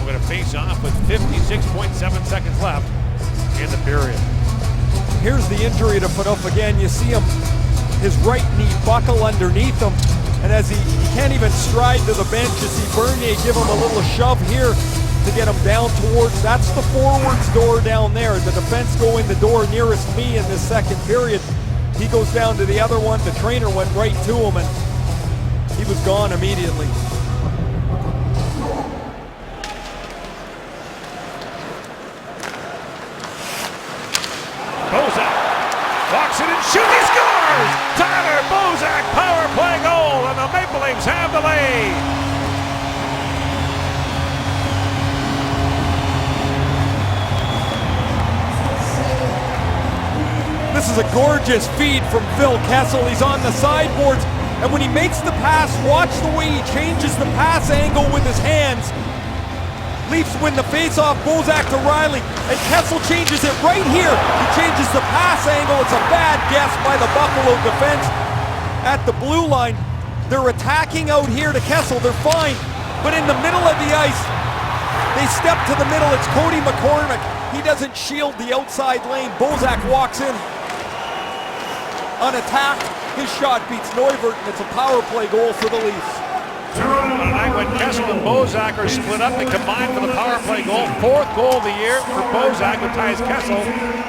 We're going to face off with 56.7 seconds left in the period. Here's the injury to Phaneuf again. You see him, his right knee buckle underneath him, and as he can't even stride to the bench, you see Bernier give him a little shove here to get him down towards, that's the forwards door down there. The defense go in the door nearest me in this second period. He goes down to the other one. The trainer went right to him, and he was gone immediately. Bozak walks it and shoots. He scores! Tyler Bozak, power play goal, and the Maple Leafs have the lead. This is a gorgeous feed from Phil Kessel. He's on the sideboards. And when he makes the pass, watch the way he changes the pass angle with his hands. Leafs win the face-off, Bozak to Riley, and Kessel changes it right here. He changes the pass angle. It's a bad guess by the Buffalo defense at the blue line. They're attacking out here to Kessel, they're fine. But in the middle of the ice, they step to the middle, it's Cody McCormick. He doesn't shield the outside lane. Bozak walks in unattacked. His shot beats Neuvert, and it's a power play goal for the Leafs. Tonight when Kessel and Bozak are split up, they combine for the power play goal. Fourth goal of the year for Bozak, who ties Kessel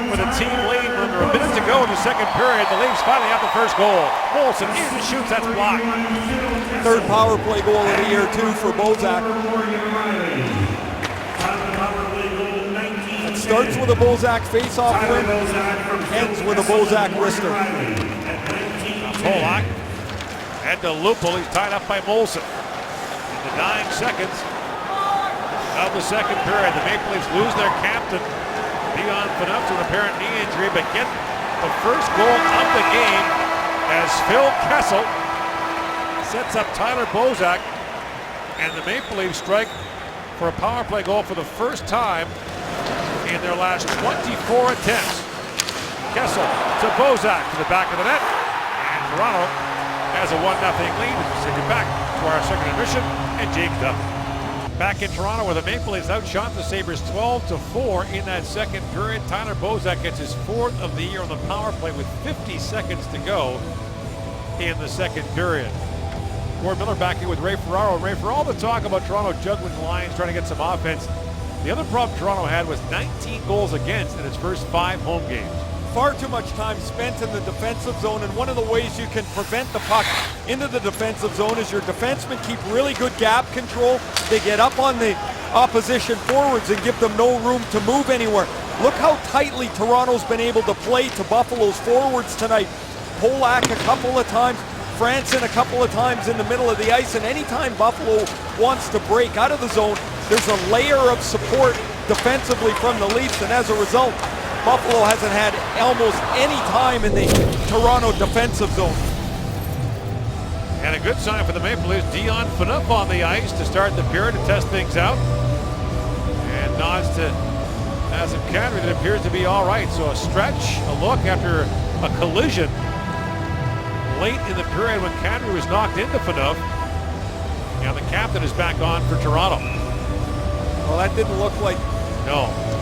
with a team lead. Under a minute to go in the second period, the Leafs finally have the first goal. Molson in, shoots, that's blocked. Third power play goal of the year, too, for Bozak. It starts with a Bozak face-off win, ends with a Bozak wrister. Polak and to Lupul, he's tied up by Molson. In the 9 seconds of the second period, the Maple Leafs lose their captain, Dion Phaneuf, to an apparent knee injury, but get the first goal of the game as Phil Kessel sets up Tyler Bozak, and the Maple Leafs strike for a power play goal for the first time in their last 24 attempts. Kessel to Bozak to the back of the net, and Toronto has a 1-0 lead as we send you back to our second intermission and Jake Duff. Back in Toronto where the Maple Leafs outshot the Sabres 12-4 in that second period. Tyler Bozak gets his 4th of the year on the power play with 50 seconds to go in the second period. Gord Miller back here with Ray Ferraro. Ray, for all the talk about Toronto juggling lines, trying to get some offense, the other problem Toronto had was 19 goals against in its first 5 home games. Far too much time spent in the defensive zone, and one of the ways you can prevent the puck into the defensive zone is your defensemen keep really good gap control. They get up on the opposition forwards and give them no room to move anywhere. Look how tightly Toronto's been able to play to Buffalo's forwards tonight. Polak a couple of times, Franson a couple of times in the middle of the ice, and anytime Buffalo wants to break out of the zone, there's a layer of support defensively from the Leafs, and as a result, Buffalo hasn't had almost any time in the Toronto defensive zone. And a good sign for the Maple Leafs, Dion Phaneuf on the ice to start the period to test things out. And nods to Nazem Kadri that appears to be all right. So a stretch, a look after a collision late in the period when Kadri was knocked into Phaneuf. Now the captain is back on for Toronto. Well, that didn't look like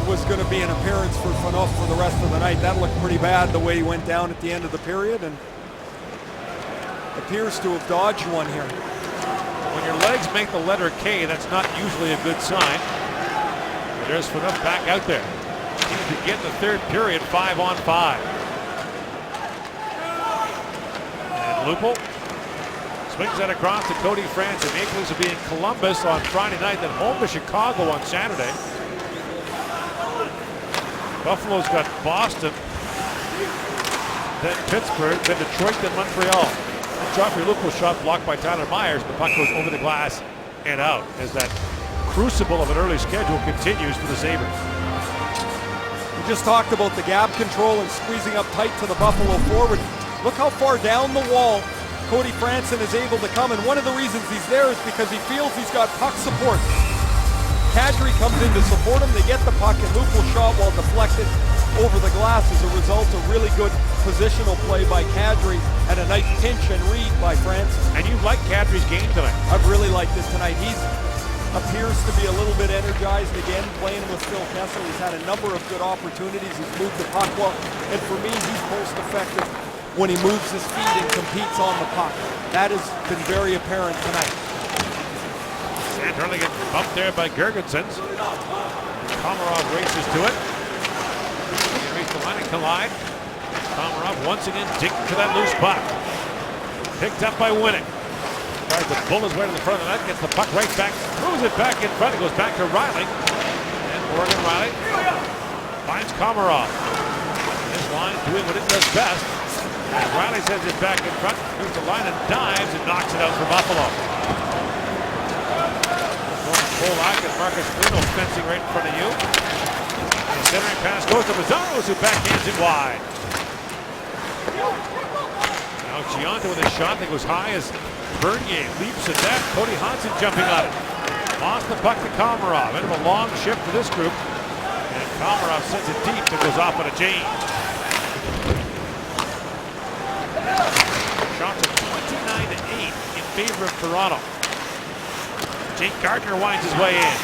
was going to be an appearance for Phaneuf for the rest of the night. That looked pretty bad the way he went down at the end of the period, and appears to have dodged one here. When your legs make the letter K, that's not usually a good sign. But there's Phaneuf back out there. Seems to get in the third period 5-on-5. And Lupul swings that across to Cody Franson. Maple Leafs will be in Columbus on Friday night, then home to Chicago on Saturday. Buffalo's got Boston, then Pittsburgh, then Detroit, then Montreal. Joffrey Lupul shot blocked by Tyler Myers. The puck goes over the glass and out as that crucible of an early schedule continues for the Sabres. We just talked about the gap control and squeezing up tight to the Buffalo forward. Look how far down the wall Cody Franson is able to come, and one of the reasons he's there is because he feels he's got puck support. Kadri comes in to support him, they get the puck, and Lupul shot while deflected over the glass as a result of really good positional play by Kadri and a nice pinch and read by Franson. And you like Kadri's game tonight? I've really liked it tonight. He appears to be a little bit energized again, playing with Phil Kessel. He's had a number of good opportunities. He's moved the puck well, and for me, he's most effective when he moves his feet and competes on the puck. That has been very apparent tonight. Santorelli gets bumped there by Girgensons. Komarov races to it. They reach the line and collide. Komarov once again digging to that loose puck. Picked up by Winnick. Tries to pull his way to the front of the net, gets the puck right back, throws it back in front. It goes back to Riley. And Morgan Riley finds Komarov. This line doing what it does best. And Riley sends it back in front, moves the line and dives and knocks it out for Buffalo. Polak and Marcus Foligno fencing right in front of you. And the centering pass goes to Mazzaros, who backhands it wide. Now Gianta with a shot that goes high as Bernier leaps at that. Cody Hansen jumping on it. Lost the puck to Komarov. End of a long shift for this group. And Komarov sends it deep and goes off on a James. Shots of 29-8 in favor of Toronto. Jake Gardiner winds his way in.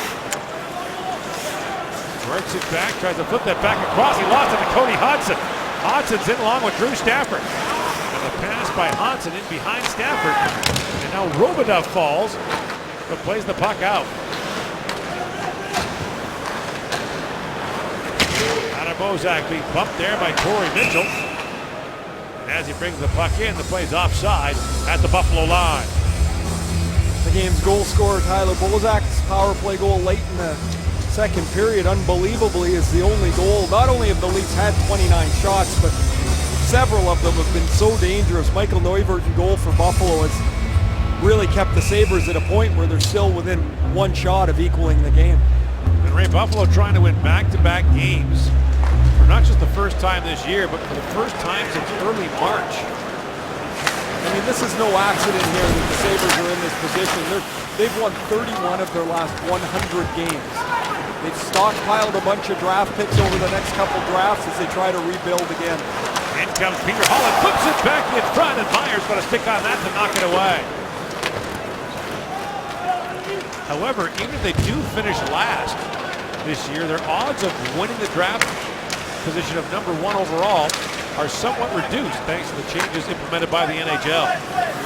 Works it back, tries to flip that back across. He lost it to Cody Hodgson. Hodgson's in along with Drew Stafford. And the pass by Hodgson in behind Stafford. And now Robidoux falls, but plays the puck out. Out of Bozak being bumped there by Corey Mitchell. And as he brings the puck in, the play's offside at the Buffalo line. The game's goal scorer, Tyler Bozak's power play goal late in the second period, unbelievably, is the only goal. Not only have the Leafs had 29 shots, but several of them have been so dangerous. Michael Neuvirth in goal for Buffalo has really kept the Sabres at a point where they're still within one shot of equaling the game. And Ray, Buffalo trying to win back-to-back games for not just the first time this year, but for the first time since early March. I mean, this is no accident here that the Sabres are in this position. They've won 31 of their last 100 games. They've stockpiled a bunch of draft picks over the next couple drafts as they try to rebuild again. In comes Peter Holland, flips it back in front, and Myers got a stick on that to knock it away. However, even if they do finish last this year, their odds of winning the draft position of #1 overall are somewhat reduced thanks to the changes implemented by the NHL.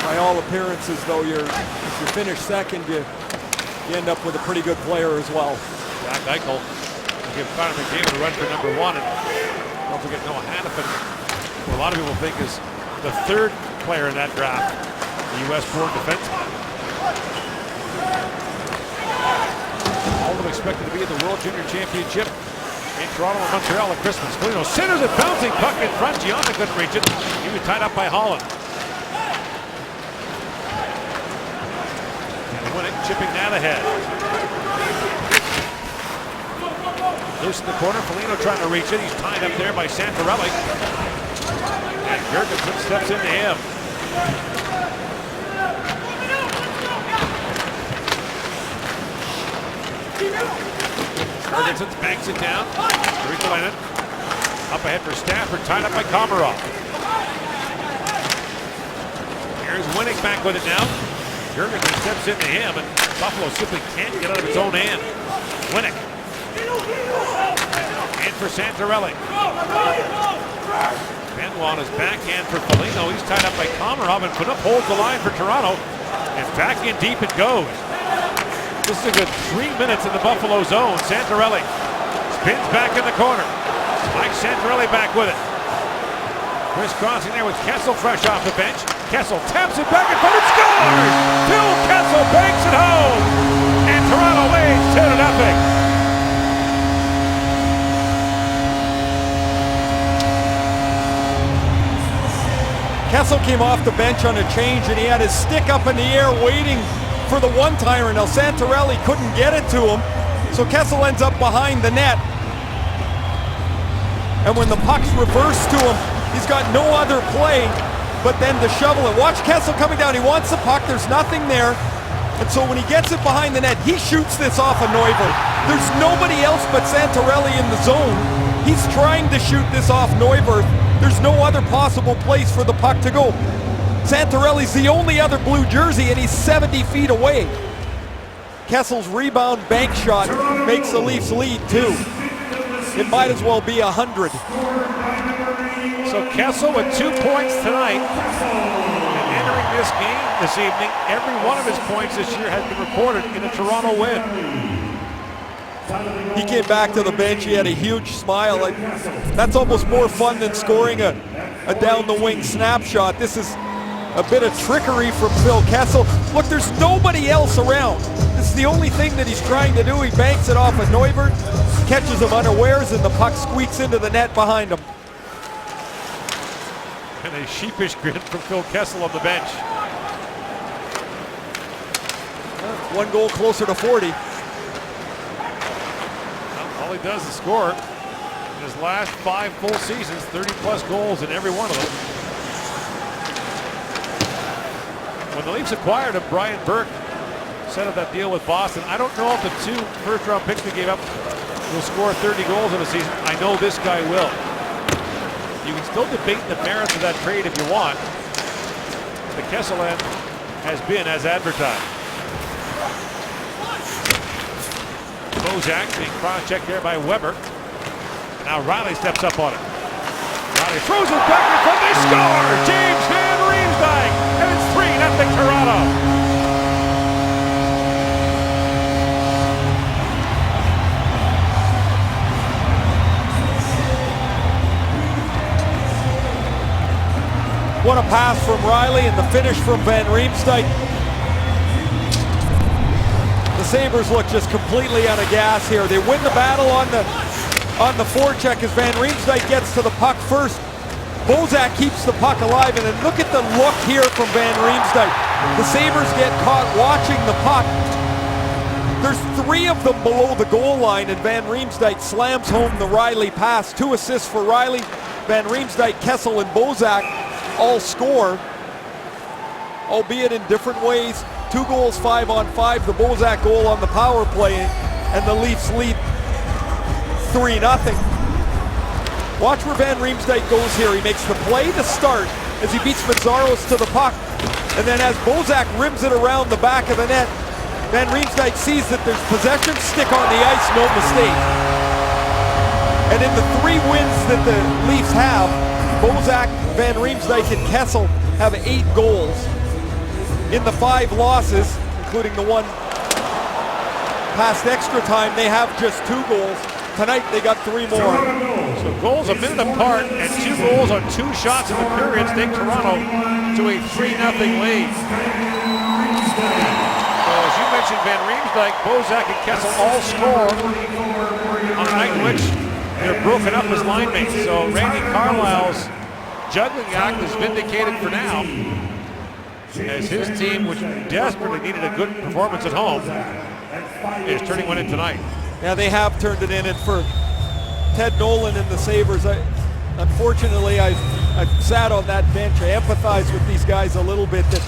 By all appearances, though, if you finish second, you end up with a pretty good player as well. Jack Eichel will give Connor McDavid a run for #1, and don't forget Noah Hanifin, who a lot of people think is the third player in that draft, the U.S.-born defenseman. All of them expected to be at the World Junior Championship in Toronto and Montreal at Christmas. Foligno centers it, bouncing puck in front. Gianta couldn't reach it. He was tied up by Holland. And Winnick chipping that ahead. Loose in the corner. Foligno trying to reach it. He's tied up there by Santorelli. And Jurgensen steps into him. Jurgensen banks it down. Rikolainen up ahead for Stafford, tied up by Komarov. Here's Winnick back with it now. Jurgensen steps into him, and Buffalo simply can't get out of its own end. Winnick. In for Santorelli. Benoit on his backhand for Foligno. He's tied up by Komarov, and Phaneuf holds the line for Toronto. And back in deep it goes. This is a good 3 minutes in the Buffalo zone. Santorelli spins back in the corner. Mike Santorelli back with it. Crisscrossing there with Kessel fresh off the bench. Kessel taps it back in front and scores! Phil Kessel banks it home! And Toronto leads 2-0. Kessel came off the bench on a change, and he had his stick up in the air waiting for the one-timer. Now Santorelli couldn't get it to him, so Kessel ends up behind the net. And when the puck's reversed to him, he's got no other play but then to shovel it. Watch Kessel coming down. He wants the puck. There's nothing there. And so when he gets it behind the net, he shoots this off of Neuvirth. There's nobody else but Santorelli in the zone. He's trying to shoot this off Neuvirth. There's no other possible place for the puck to go. Santorelli's the only other blue jersey, and he's 70 feet away. Kessel's rebound bank shot makes the Leafs lead, too. It might as well be 100. So Kessel with 2 points tonight. And entering this game this evening, every one of his points this year has been recorded in a Toronto win. He came back to the bench. He had a huge smile. That's almost more fun than scoring a down-the-wing snapshot. This is a bit of trickery from Phil Kessel. Look, there's nobody else around. This is the only thing that he's trying to do. He banks it off of Neuvirth, catches him unawares, and the puck squeaks into the net behind him. And a sheepish grin from Phil Kessel on the bench. One goal closer to 40. All he does is score. In his last 5 full seasons, 30-plus goals in every one of them. When the Leafs acquired him, Brian Burke set up that deal with Boston. I don't know if the 2 first-round picks they gave up will score 30 goals in a season. I know this guy will. You can still debate the merits of that trade if you want. The Kessel end has been as advertised. Bozak being cross-checked there by Weber. And now Riley steps up on it. Riley throws it back in front. They score! James Van Riemsdyk! And it's 3-0 Toronto. What a pass from Riley and the finish from Van Riemsdyk. The Sabres look just completely out of gas here. They win the battle on the forecheck as Van Riemsdyk gets to the puck first. Bozak keeps the puck alive, and then look at the look here from Van Riemsdyk. The Sabres get caught watching the puck. There's 3 of them below the goal line, and Van Riemsdyk slams home the Riley pass. 2 assists for Riley. Van Riemsdyk, Kessel, and Bozak all score, albeit in different ways. 2 goals, 5-on-5. The Bozak goal on the power play, and the Leafs lead 3-0. Watch where Van Riemsdyk goes here. He makes the play to start as he beats Mazzaros to the puck, and then as Bozak rims it around the back of the net, Van Riemsdyk sees that there's possession, stick on the ice, no mistake. And in the 3 wins that the Leafs have, Bozak, Van Riemsdyk, and Kessel have 8 goals. In the 5 losses, including the one past extra time, they have just 2 goals. Tonight they got 3 more. So goals a minute apart and 2 goals on 2 shots in the period take Toronto to a 3-0 lead. So as you mentioned, Van Riemsdyk, Bozak, and Kessel all score on a night in which they're broken up as line mates. So Randy Carlyle's juggling act is vindicated for now, as his team, which desperately needed a good performance at home, is turning one in tonight. Yeah, they have turned it in, and for Ted Nolan and the Sabres, unfortunately, I've sat on that bench. I empathize with these guys a little bit that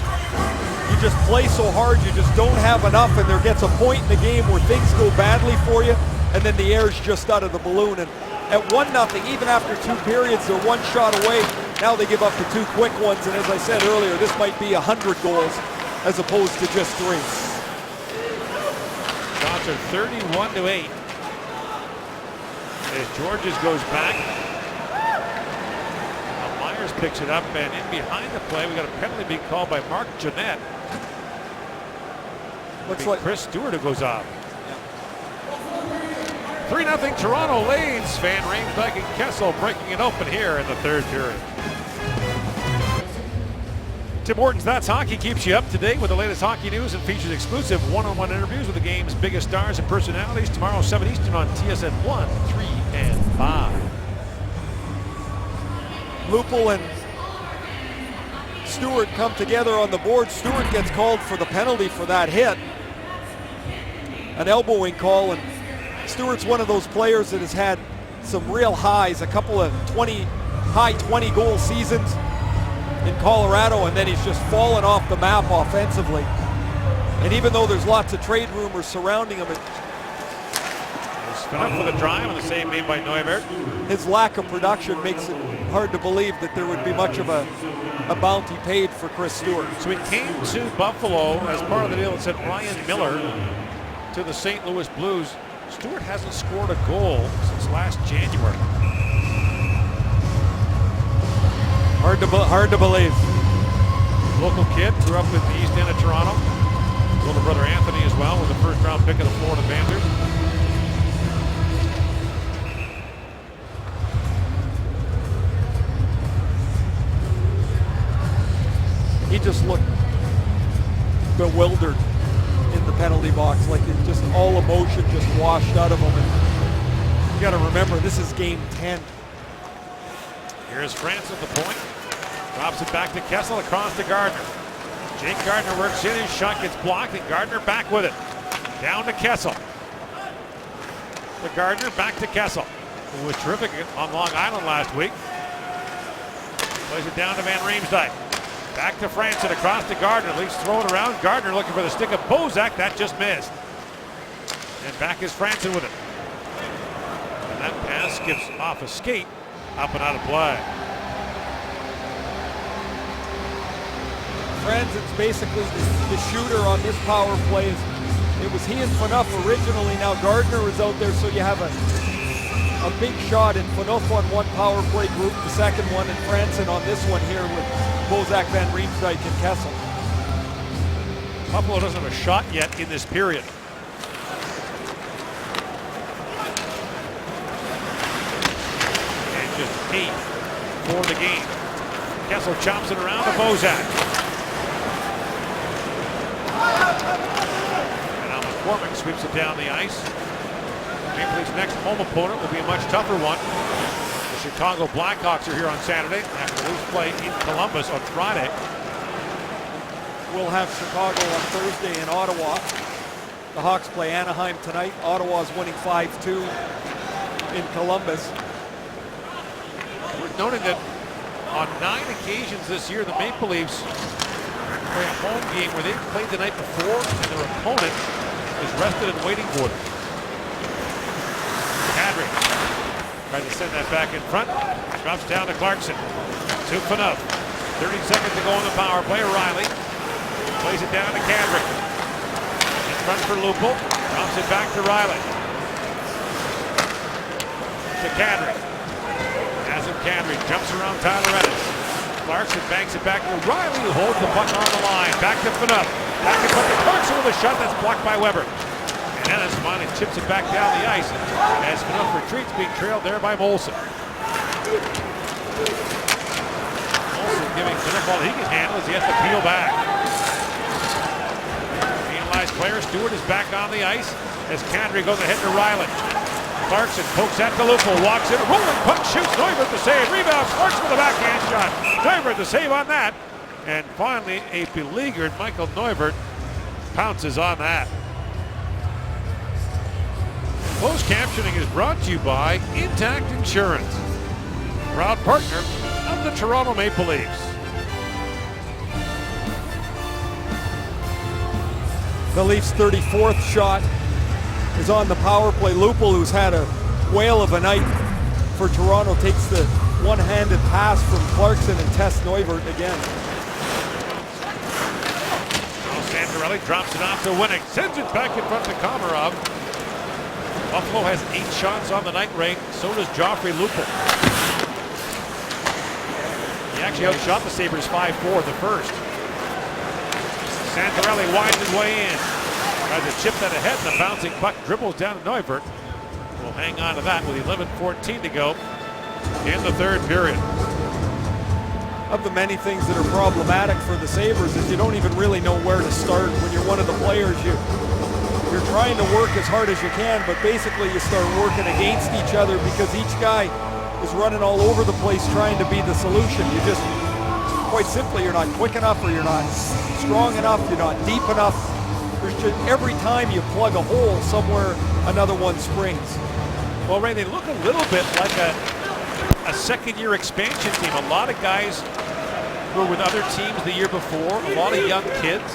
you just play so hard, you just don't have enough, and there gets a point in the game where things go badly for you, and then the air's just out of the balloon. And at 1-0, even after 2 periods, they're 1 shot away. Now they give up the 2 quick ones, and as I said earlier, this might be 100 goals as opposed to just 3. Shots are 31-8. As Georges goes back, now Myers picks it up, and in behind the play, we got a penalty being called by Mark Jeanette. Looks like Chris Stewart who goes off. 3-0 Toronto leads. Van Riemsdyk and Kessel breaking it open here in the 3rd period. Tim Hortons That's Hockey keeps you up to date with the latest hockey news and features exclusive one-on-one interviews with the game's biggest stars and personalities. Tomorrow, 7 Eastern on TSN 1, 3, and 5. Lupul and Stewart come together on the board. Stewart gets called for the penalty for that hit. An elbowing call, and Stewart's one of those players that has had some real highs, a couple of high 20 goal seasons in Colorado, and then he's just fallen off the map offensively. And even though there's lots of trade rumors surrounding him, He's up for the drive on the save made by Neubert. his lack of production makes it hard to believe that there would be much of a bounty paid for Chris Stewart. So he came to Buffalo as part of the deal that sent Ryan Miller to the St. Louis Blues. Stewart hasn't scored a goal since last January. Hard to believe. Local kid, grew up in the East End of Toronto. His older brother Anthony as well was a 1st-round pick of the Florida Panthers. He just looked bewildered in the penalty box, like it just all emotion just washed out of him. And you got to remember, this is game 10. Here's France at the point. Drops it back to Kessel, across to Gardner. Jake Gardner works in, his shot gets blocked, and Gardner back with it. Down to Kessel. To Gardner, back to Kessel, who was terrific on Long Island last week. Plays it down to Van Riemsdyk. Back to Franson, across to Gardner. Leafs throw it around. Gardner looking for the stick of Bozak. That just missed. And back is Franson with it. And that pass gives off a skate, up and out of play. Franson's basically the shooter on this power play. It was he and Phaneuf originally. Now Gardner is out there, so you have a big shot in Phaneuf on one power play group, the second one, and Franson on this one here with Bozak, Van Riemsdyk, and Kessel. Buffalo doesn't have a shot yet in this period. And just 8 for the game. Kessel chops it around to Bozak. And now McCormick sweeps it down the ice. Maple Leafs' next home opponent will be a much tougher one. The Chicago Blackhawks are here on Saturday after the Leafs play in Columbus on Friday. We'll have Chicago on Thursday in Ottawa. The Hawks play Anaheim tonight. Ottawa's winning 5-2 in Columbus. We're noting that on 9 occasions this year, the Maple Leafs play a home game where they've played the night before and their opponent is rested and waiting for them. Kadri tries to send that back in front. Drops down to Clarkson. To Phaneuf. 30 seconds to go on the power play. Riley plays it down to Kadri. In front for Lupul. Drops it back to Riley. To Kadri. As of Kadri jumps around Tyler Ennis. Clarkson banks it back to Riley, who holds the puck on the line. Back to Phaneuf. Back in front to Clarkson with a shot that's blocked by Weber. And Ennis finally chips it back down the ice as Phaneuf retreats, being trailed there by Molson. Molson giving Phaneuf all he can handle as he has to peel back. Penalized player Stewart is back on the ice as Kadri goes ahead to Riley. Clarkson pokes at the Lupul, walks in, rolling puck, shoots, Neuvert to save, rebound, Clarkson with a backhand shot. Neuvert to save on that. And finally, a beleaguered Michael Neuvert pounces on that. Closed captioning is brought to you by Intact Insurance, proud partner of the Toronto Maple Leafs. The Leafs' 34th shot is on the power play. Lupul, who's had a whale of a night for Toronto, takes the one-handed pass from Clarkson and tests Neuvert again. Now Santorelli drops it off to Winnick, sends it back in front to Komarov. Buffalo has 8 shots on the night, Ray. So does Joffrey Lupul. He actually outshot the Sabres 5-4 the first. Santorelli winds his way in. Tries to chip that ahead, and the bouncing puck dribbles down to Neuvert. We'll hang on to that with 11:14 to go in the third period. Of the many things that are problematic for the Sabres is you don't even really know where to start when you're one of the players. You're trying to work as hard as you can, but basically you start working against each other because each guy is running all over the place trying to be the solution. You just, quite simply, you're not quick enough, or you're not strong enough, you're not deep enough. There's just, every time you plug a hole somewhere, another one springs. Well, Ray, they look a little bit like a second-year expansion team. A lot of guys were with other teams the year before, a lot of young kids.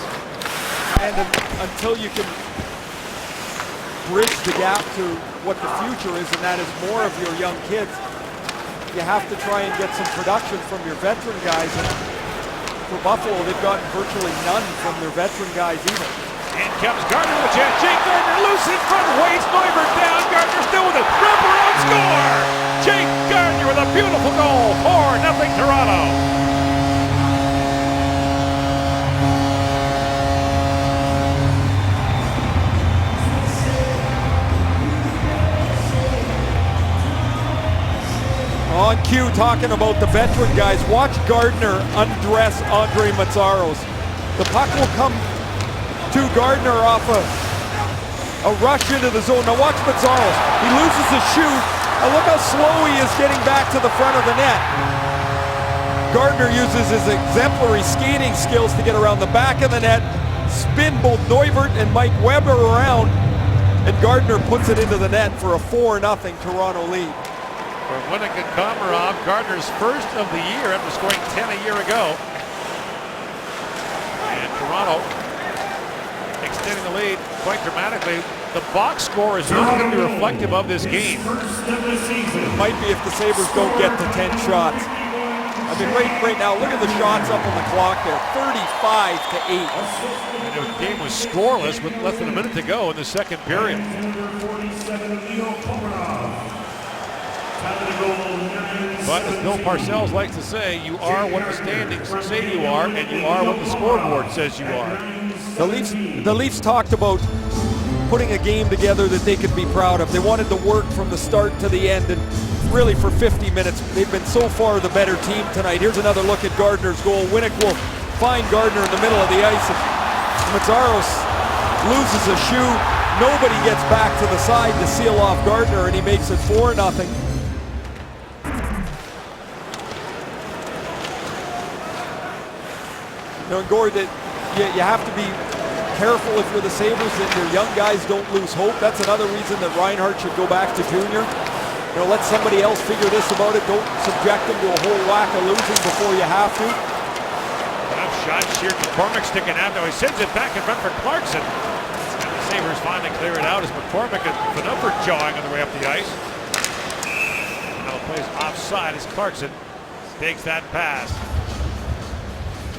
And until you can bridge the gap to what the future is, and that is more of your young kids, you have to try and get some production from your veteran guys. And for Buffalo, they've gotten virtually none from their veteran guys either. In comes Gardner with a chance. Jake Gardner loose in front, waits Neuvert down. Gardner still with it. Wraparound score! Jake Gardner with a beautiful goal. 4-0 Toronto. On cue, talking about the veteran guys, watch Gardner undress Andre Mazzaros. The puck will come to Gardner off a rush into the zone. Now watch Mazzaros. He loses his shoe, and look how slow he is getting back to the front of the net. Gardner uses his exemplary skating skills to get around the back of the net, spin both Neuvert and Mike Weber around, and Gardner puts it into the net for a 4-0 Toronto lead. For Winnick and Komarov, Gardner's first of the year after scoring 10 a year ago. Toronto extending the lead quite dramatically. The box score is not going to be reflective of this game. Might be if the Sabres don't get to 10 shots. I mean, right now, look at the shots up on the clock there, 35-8. And the game was scoreless with less than a minute to go in the second period. But as Bill Parcells likes to say, you are what the standings say you are, and you are what the scoreboard says you are. The Leafs talked about putting a game together that they could be proud of. They wanted to work from the start to the end, and really for 50 minutes, they've been so far the better team tonight. Here's another look at Gardner's goal. Winnick will find Gardner in the middle of the ice. Mazzaros loses a shoe. Nobody gets back to the side to seal off Gardner, and he makes it 4-0. Gord, you have to be careful if you're the Sabres that your young guys don't lose hope. That's another reason that Reinhart should go back to junior. Let somebody else figure this about it. Don't subject them to a whole whack of losing before you have to. Enough shots here. McCormick sticking out. Now he sends it back in front for Clarkson. And the Sabres finally clear it out as McCormick and Phaneuf are jawing on the way up the ice. Now the play's offside as Clarkson takes that pass.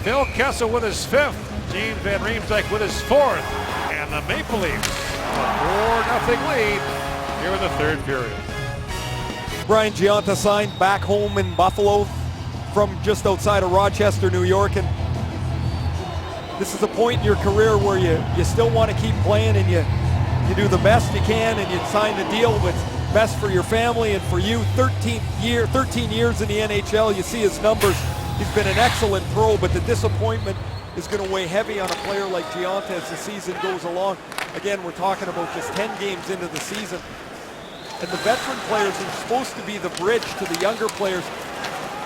Phil Kessel with his 5th. James Van Riemsdyk with his 4th. And the Maple Leafs a 4-0 lead here in the third period. Brian Gionta signed back home in Buffalo from just outside of Rochester, New York. And this is a point in your career where you still want to keep playing, and you do the best you can, and you sign the deal that's best for your family and for you. 13 years in the NHL. You see his numbers. He's been an excellent pro, but the disappointment is going to weigh heavy on a player like Gionta as the season goes along. Again, we're talking about just 10 games into the season. And the veteran players who are supposed to be the bridge to the younger players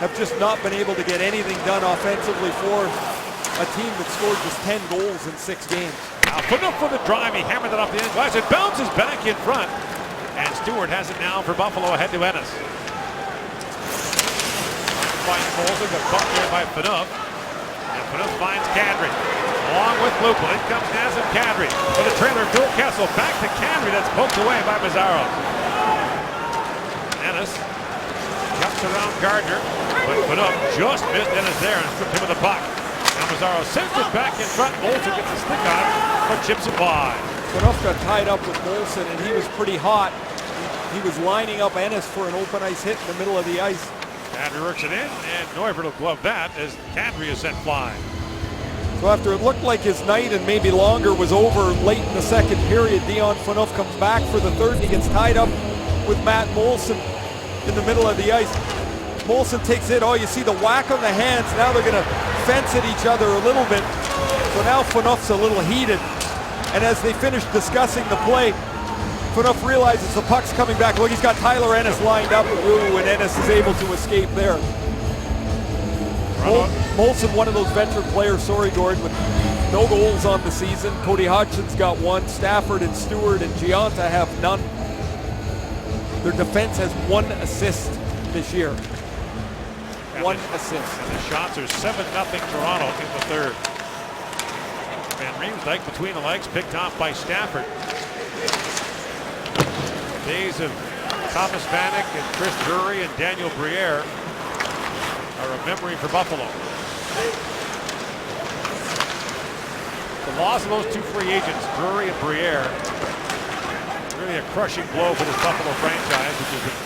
have just not been able to get anything done offensively for a team that scored just 10 goals in 6 games. Now Phaneuf for the drive. He hammered it off the end glass. It bounces back in front. And Stewart has it now for Buffalo ahead to Ennis. Finds Molson, but bumped there by Phaneuf. And Phaneuf finds Kadri. Along with Lupul. In comes Nazem Kadri. For the trailer, Phil Kessel. Back to Kadri. That's poked away by Mazzaros. Ennis jumps around Gardner. But Phaneuf just missed Ennis there and stripped him of the puck. Now Mazzaros sends it back in front. Molson gets a stick on it, but chips it wide. Phaneuf got tied up with Molson, and he was pretty hot. He was lining up Ennis for an open ice hit in the middle of the ice. Kadri works it in, and Neuvert will glove that as Kadri is sent flying. So after it looked like his night and maybe longer was over late in the second period, Dion Phaneuf comes back for the third, and he gets tied up with Matt Molson in the middle of the ice. Molson takes it. Oh, you see the whack on the hands. Now they're going to fence at each other a little bit. So now Phaneuf's a little heated. And as they finish discussing the play, Phaneuf realizes the puck's coming back. Look, he's got Tyler Ennis lined up. Ooh, and Ennis is able to escape there. Molson, one of those veteran players, sorry, Gord, with no goals on the season. Cody Hodgson's got 1. Stafford and Stewart and Gionta have none. Their defense has 1 assist this year. One assist. And the shots are 7-0 Toronto in the third. Van Riemsdyk between the legs, picked off by Stafford. Days of Thomas Vanek and Chris Drury and Daniel Briere are a memory for Buffalo. The loss of those 2 free agents, Drury and Briere, really a crushing blow for this Buffalo franchise, which has been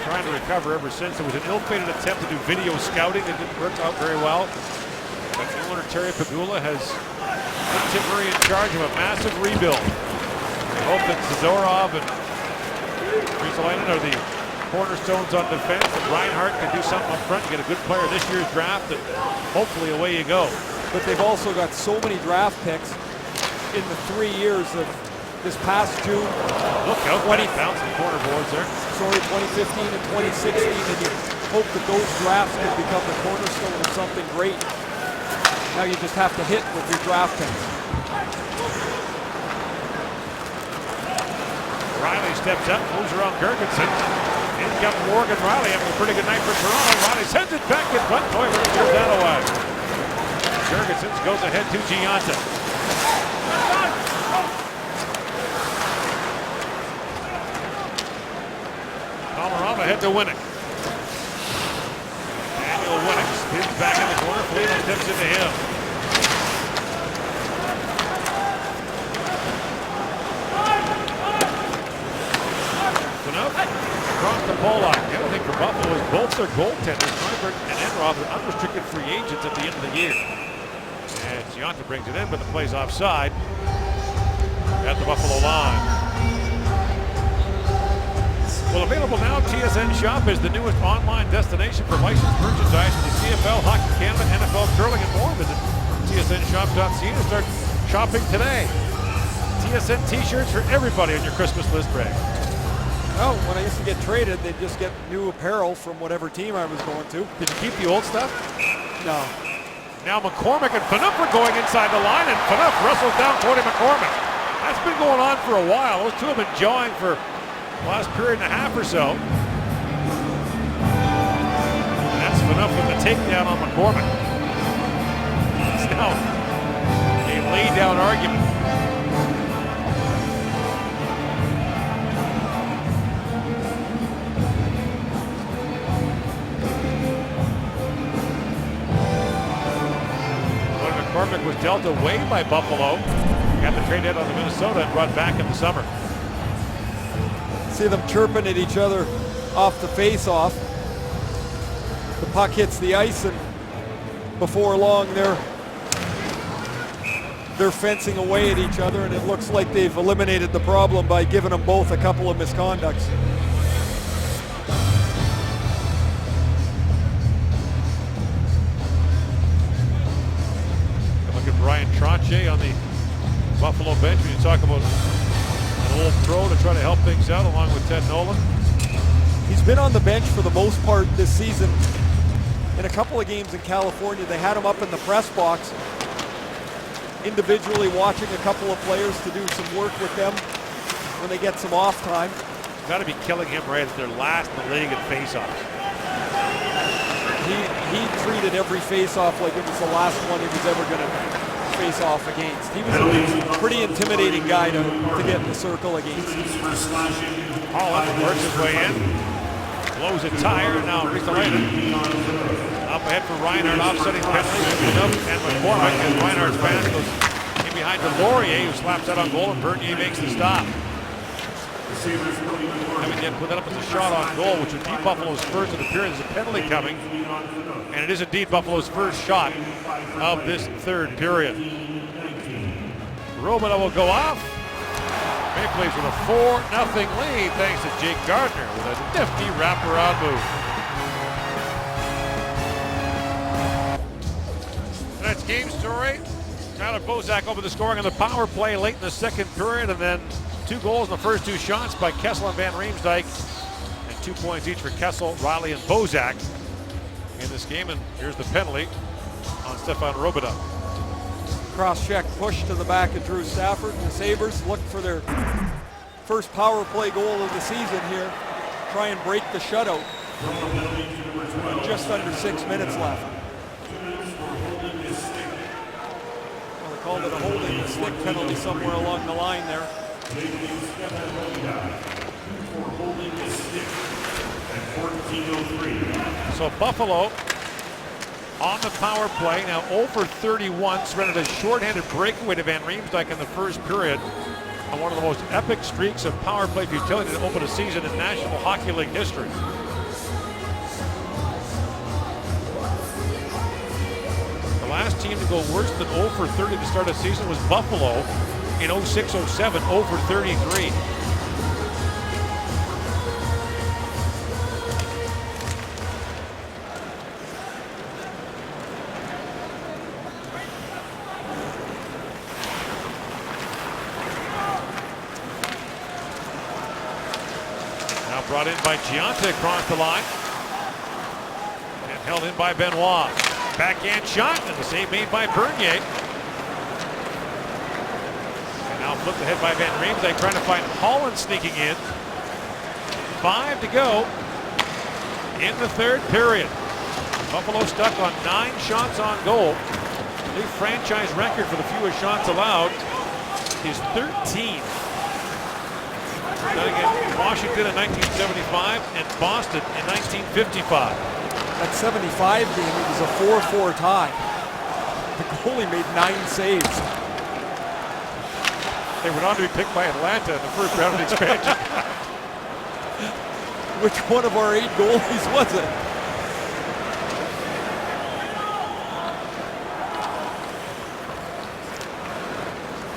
trying to recover ever since. It was an ill-fated attempt to do video scouting that didn't work out very well. But new owner Terry Pegula has put Tim Murray in charge of a massive rebuild. We hope that Zadorov and Ristolainen are the cornerstones on defense, and Reinhart can do something up front and get a good player this year's draft, and hopefully away you go. But they've also got so many draft picks in the 3 years of this past June. Look out, 20 bouncing corner boards there. Sorry, 2015 and 2016, and you hope that those drafts could become the cornerstone of something great. Now you just have to hit with your draft picks. Riley steps up, moves around Gergensen. In comes Morgan Riley having a pretty good night for Toronto. Riley sends it back in front. Neuvert clears that away. Jurgensen goes ahead to Gianta. Komarov ahead to Winnick. Daniel Winnick spins back in the corner. Foligno steps into him. Across the goal line. The other thing for Buffalo is both their goaltenders, Neubert and Enroth, are unrestricted free agents at the end of the year. And Gianta brings it in, but the play's offside at the Buffalo line. Well, available now, TSN Shop is the newest online destination for licensed merchandise for the CFL, Hockey Canada, NFL, curling, and more. Visit tsnshop.ca to start shopping today. TSN t-shirts for everybody on your Christmas list, Ray. Oh, when I used to get traded, they'd just get new apparel from whatever team I was going to. Did you keep the old stuff? No. Now McCormick and Phaneuf are going inside the line, and Phaneuf wrestles down Cody McCormick. That's been going on for a while. Those two have been jawing for the last period and a half or so. And that's Phaneuf with the takedown on McCormick. It's now a lay-down argument. McCormick was dealt away by Buffalo. Got the trade out on the Minnesota and brought back in the summer. See them chirping at each other off the face-off. The puck hits the ice, and before long they're fencing away at each other, and it looks like they've eliminated the problem by giving them both a couple of misconducts. Brian Trottier on the Buffalo bench when you talk about an old pro to try to help things out along with Ted Nolan. He's been on the bench for the most part this season. In a couple of games in California, they had him up in the press box, individually watching a couple of players to do some work with them when they get some off time. Got to be killing him right at their last in the league at faceoffs. He treated every face-off like it was the last one he was ever going to face off against. He was a pretty intimidating guy to get in the circle against. Holland works his way in, blows a tire, now Ristolainen up ahead for Reinhardt, offsetting penalty, and McCormick as Reinhardt's pass goes in behind to Laurier, who slaps that on goal, and Bernier makes the stop. Having yet put that up as a shot on goal, which would be Buffalo's first of the period. There's a penalty coming, and it is indeed Buffalo's first shot of this third period. Robineau will go off. Maple Leafs with a 4-0 lead thanks to Jake Gardiner with a nifty wraparound move. Tonight's game story, Tyler Bozak over the scoring on the power play late in the second period, and then 2 goals in the first 2 shots by Kessel and Van Riemsdyk, and 2 points each for Kessel, Riley, and Bozak in this game. And here's the penalty on Stefan Robineau. Cross-check push to the back of Drew Stafford, and the Sabres look for their first power play goal of the season here. Try and break the shutout. Just under 6 minutes left. Well, they called it a holding the stick penalty somewhere along the line there. So Buffalo on the power play, now 0 for 31, surrendered a shorthanded breakaway to Van Riemsdyk in the first period on one of the most epic streaks of power play futility to open a season in National Hockey League history. The last team to go worse than 0 for 30 to start a season was Buffalo in 06-07, 0 for 33. Now brought in by Gianta across the line. And held in by Benoit. Backhand shot, and the save made by Bernier. Now flipped ahead by Van Riemsdyk, trying to find Holland sneaking in. 5 to go in the third period. Buffalo stuck on 9 shots on goal. New franchise record for the fewest shots allowed is 13. Done against Washington in 1975 and Boston in 1955. That 75 game, it was a 4-4 tie. The goalie made 9 saves. They went on to be picked by Atlanta in the first round of the expansion. Which one of our 8 goalies was it?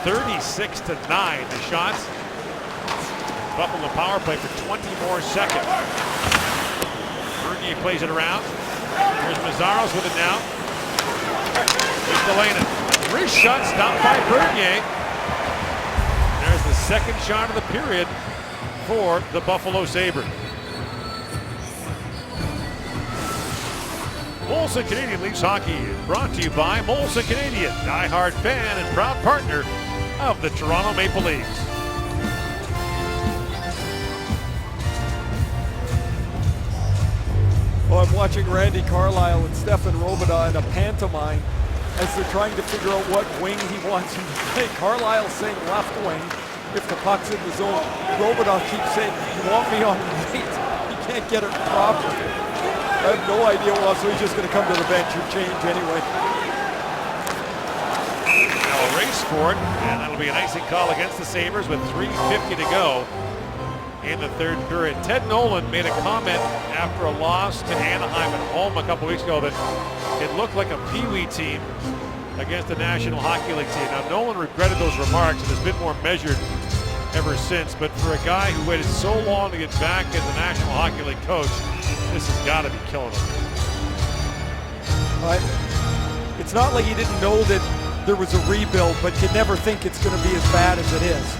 (36-9) the shots. Buffalo power play for 20 more seconds. Bernier plays it around. Here's Mazzaros with it now. Here's Delaney. Wrist shot stopped by Bernier. There's the second shot of the period for the Buffalo Sabres. Molson Canadian Leafs Hockey is brought to you by Molson Canadian, diehard fan and proud partner of the Toronto Maple Leafs. Well, I'm watching Randy Carlyle and Stefan Robidas in a pantomime as they're trying to figure out what wing he wants him to play. Carlyle's saying left wing if the puck's in the zone. Robidas keeps saying, "You want me on right?" He can't get it proper. I have no idea what, so he's just going to come to the bench and change anyway. Now a race for it, and that'll be an icing call against the Sabres with 3:50 to go in the third period. Ted Nolan made a comment after a loss to Anaheim at home a couple weeks ago that it looked like a Pee-wee team against the National Hockey League team. Now, Nolan regretted those remarks and has been more measured ever since, but for a guy who waited so long to get back as the National Hockey League coach, this has got to be killing him. But it's not like he didn't know that there was a rebuild, but you never think it's going to be as bad as it is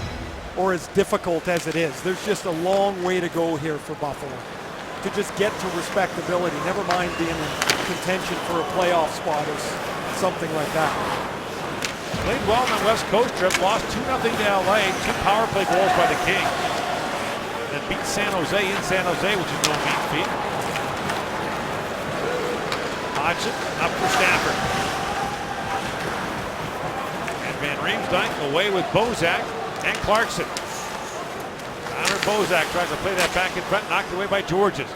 or as difficult as it is. There's just a long way to go here for Buffalo to just get to respectability, never mind being in contention for a playoff spot or something like that. Played well on the West Coast trip, lost 2-0 to LA, 2 power play goals by the Kings. Then beat San Jose in San Jose, which is no mean feat. Hodgson up for Stafford. And Van Riemsdyk away with Bozak and Clarkson. Connor Bozak tries to play that back in front, knocked away by Georges.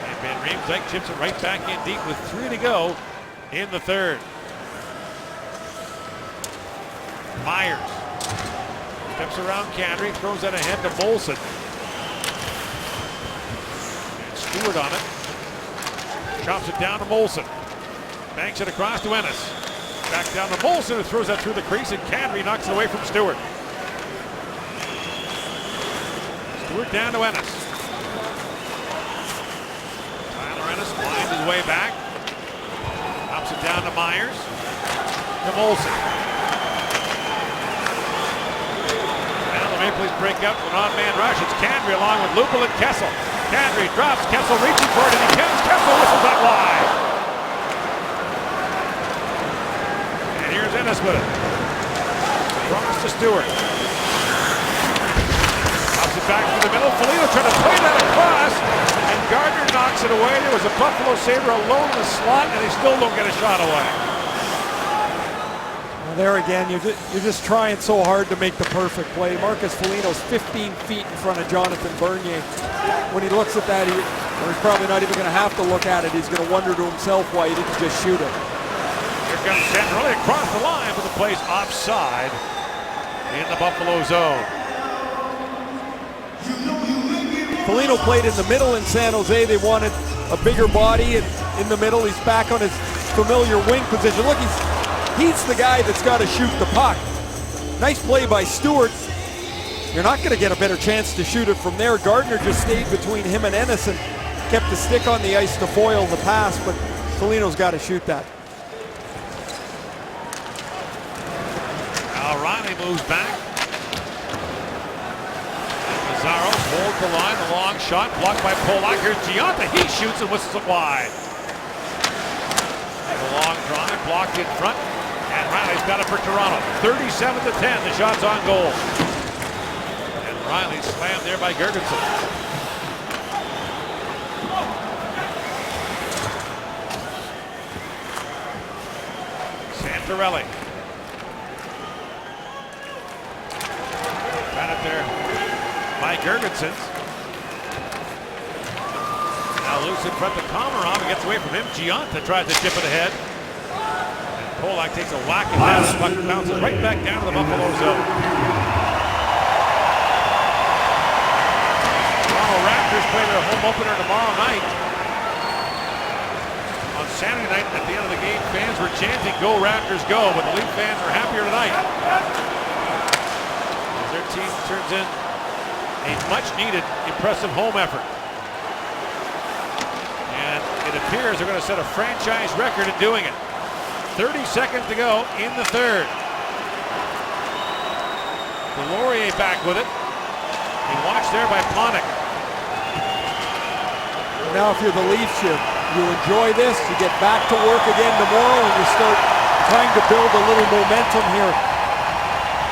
And Van Riemsdyk chips it right back in deep with 3 to go in the third. Myers steps around Kadri, throws that ahead to Molson. And Stewart on it. Chops it down to Molson. Banks it across to Ennis. Back down to Molson, who throws that through the crease, and Kadri knocks it away from Stewart. Stewart down to Ennis. Tyler Ennis finds his way back. Chops it down to Myers. To Molson. Maple Leafs break up an on-man rush. It's Kadri along with Lupul and Kessel. Kadri drops. Kessel reaching for it, and he comes. Kessel whistles that wide. And here's Ennis with it. Cross to Stewart. Drops it back to the middle. Foligno trying to play that across, and Gardner knocks it away. There was a Buffalo Sabre alone in the slot, and they still don't get a shot away. There again, you're just trying so hard to make the perfect play. Marcus Foligno's 15 feet in front of Jonathan Bernier. When he looks at that, he's probably not even going to have to look at it. He's going to wonder to himself why he didn't just shoot it. Here comes Santorelli across the line, but the play's offside in the Buffalo zone. Foligno played in the middle in San Jose. They wanted a bigger body, and in the middle, he's back on his familiar wing position. Look, he's the guy that's got to shoot the puck. Nice play by Stewart. You're not going to get a better chance to shoot it from there. Gardner just stayed between him and Ennis and kept the stick on the ice to foil the pass, but Foligno's got to shoot that. Now Riley moves back. Mazzaros holds the line, a long shot blocked by Polak. Here's Gionta. He shoots and whistles it wide. And a long drive blocked in front. And Riley's got it for Toronto. 37-10, the shot's on goal. And Riley slammed there by Girgensons. Torelli. Got it there by Girgensons. Now loose in front of Komarov. He gets away from him. Giunta tries to chip it ahead. And Polak takes a whack at that. The puck bounces right back down to the Buffalo zone. Toronto Raptors play their home opener tomorrow night. On Saturday night, at the end of the game, fans were chanting, "Go Raptors, go!" But the Leaf fans are happier tonight. As their team turns in a much-needed, impressive home effort. And it appears they're going to set a franchise record in doing it. 30 seconds to go in the third. Delorier back with it. He watched there by Panik. Now if you're the Leafs, you enjoy this. You get back to work again tomorrow and you start trying to build a little momentum here.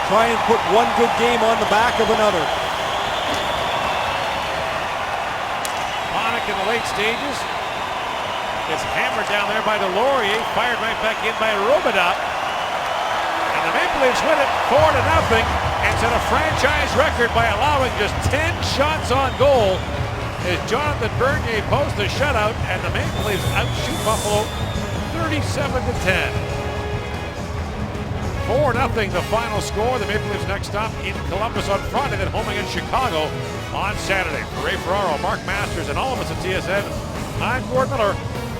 Try and put one good game on the back of another. Panik in the late stages. Gets hammered down there by Delorier. Fired right back in by Robidas. And the Maple Leafs win it 4-0 and set a franchise record by allowing just 10 shots on goal. As Jonathan Bernier posts the shutout and the Maple Leafs outshoot Buffalo 37-10. 4-0 the final score. The Maple Leafs next stop in Columbus on Friday, then home against Chicago on Saturday. For Ray Ferraro, Mark Masters, and all of us at TSN, I'm Gord Miller.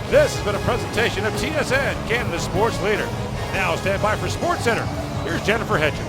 This has been a presentation of TSN, Canada's sports leader. Now stand by for SportsCenter. Here's Jennifer Hedger.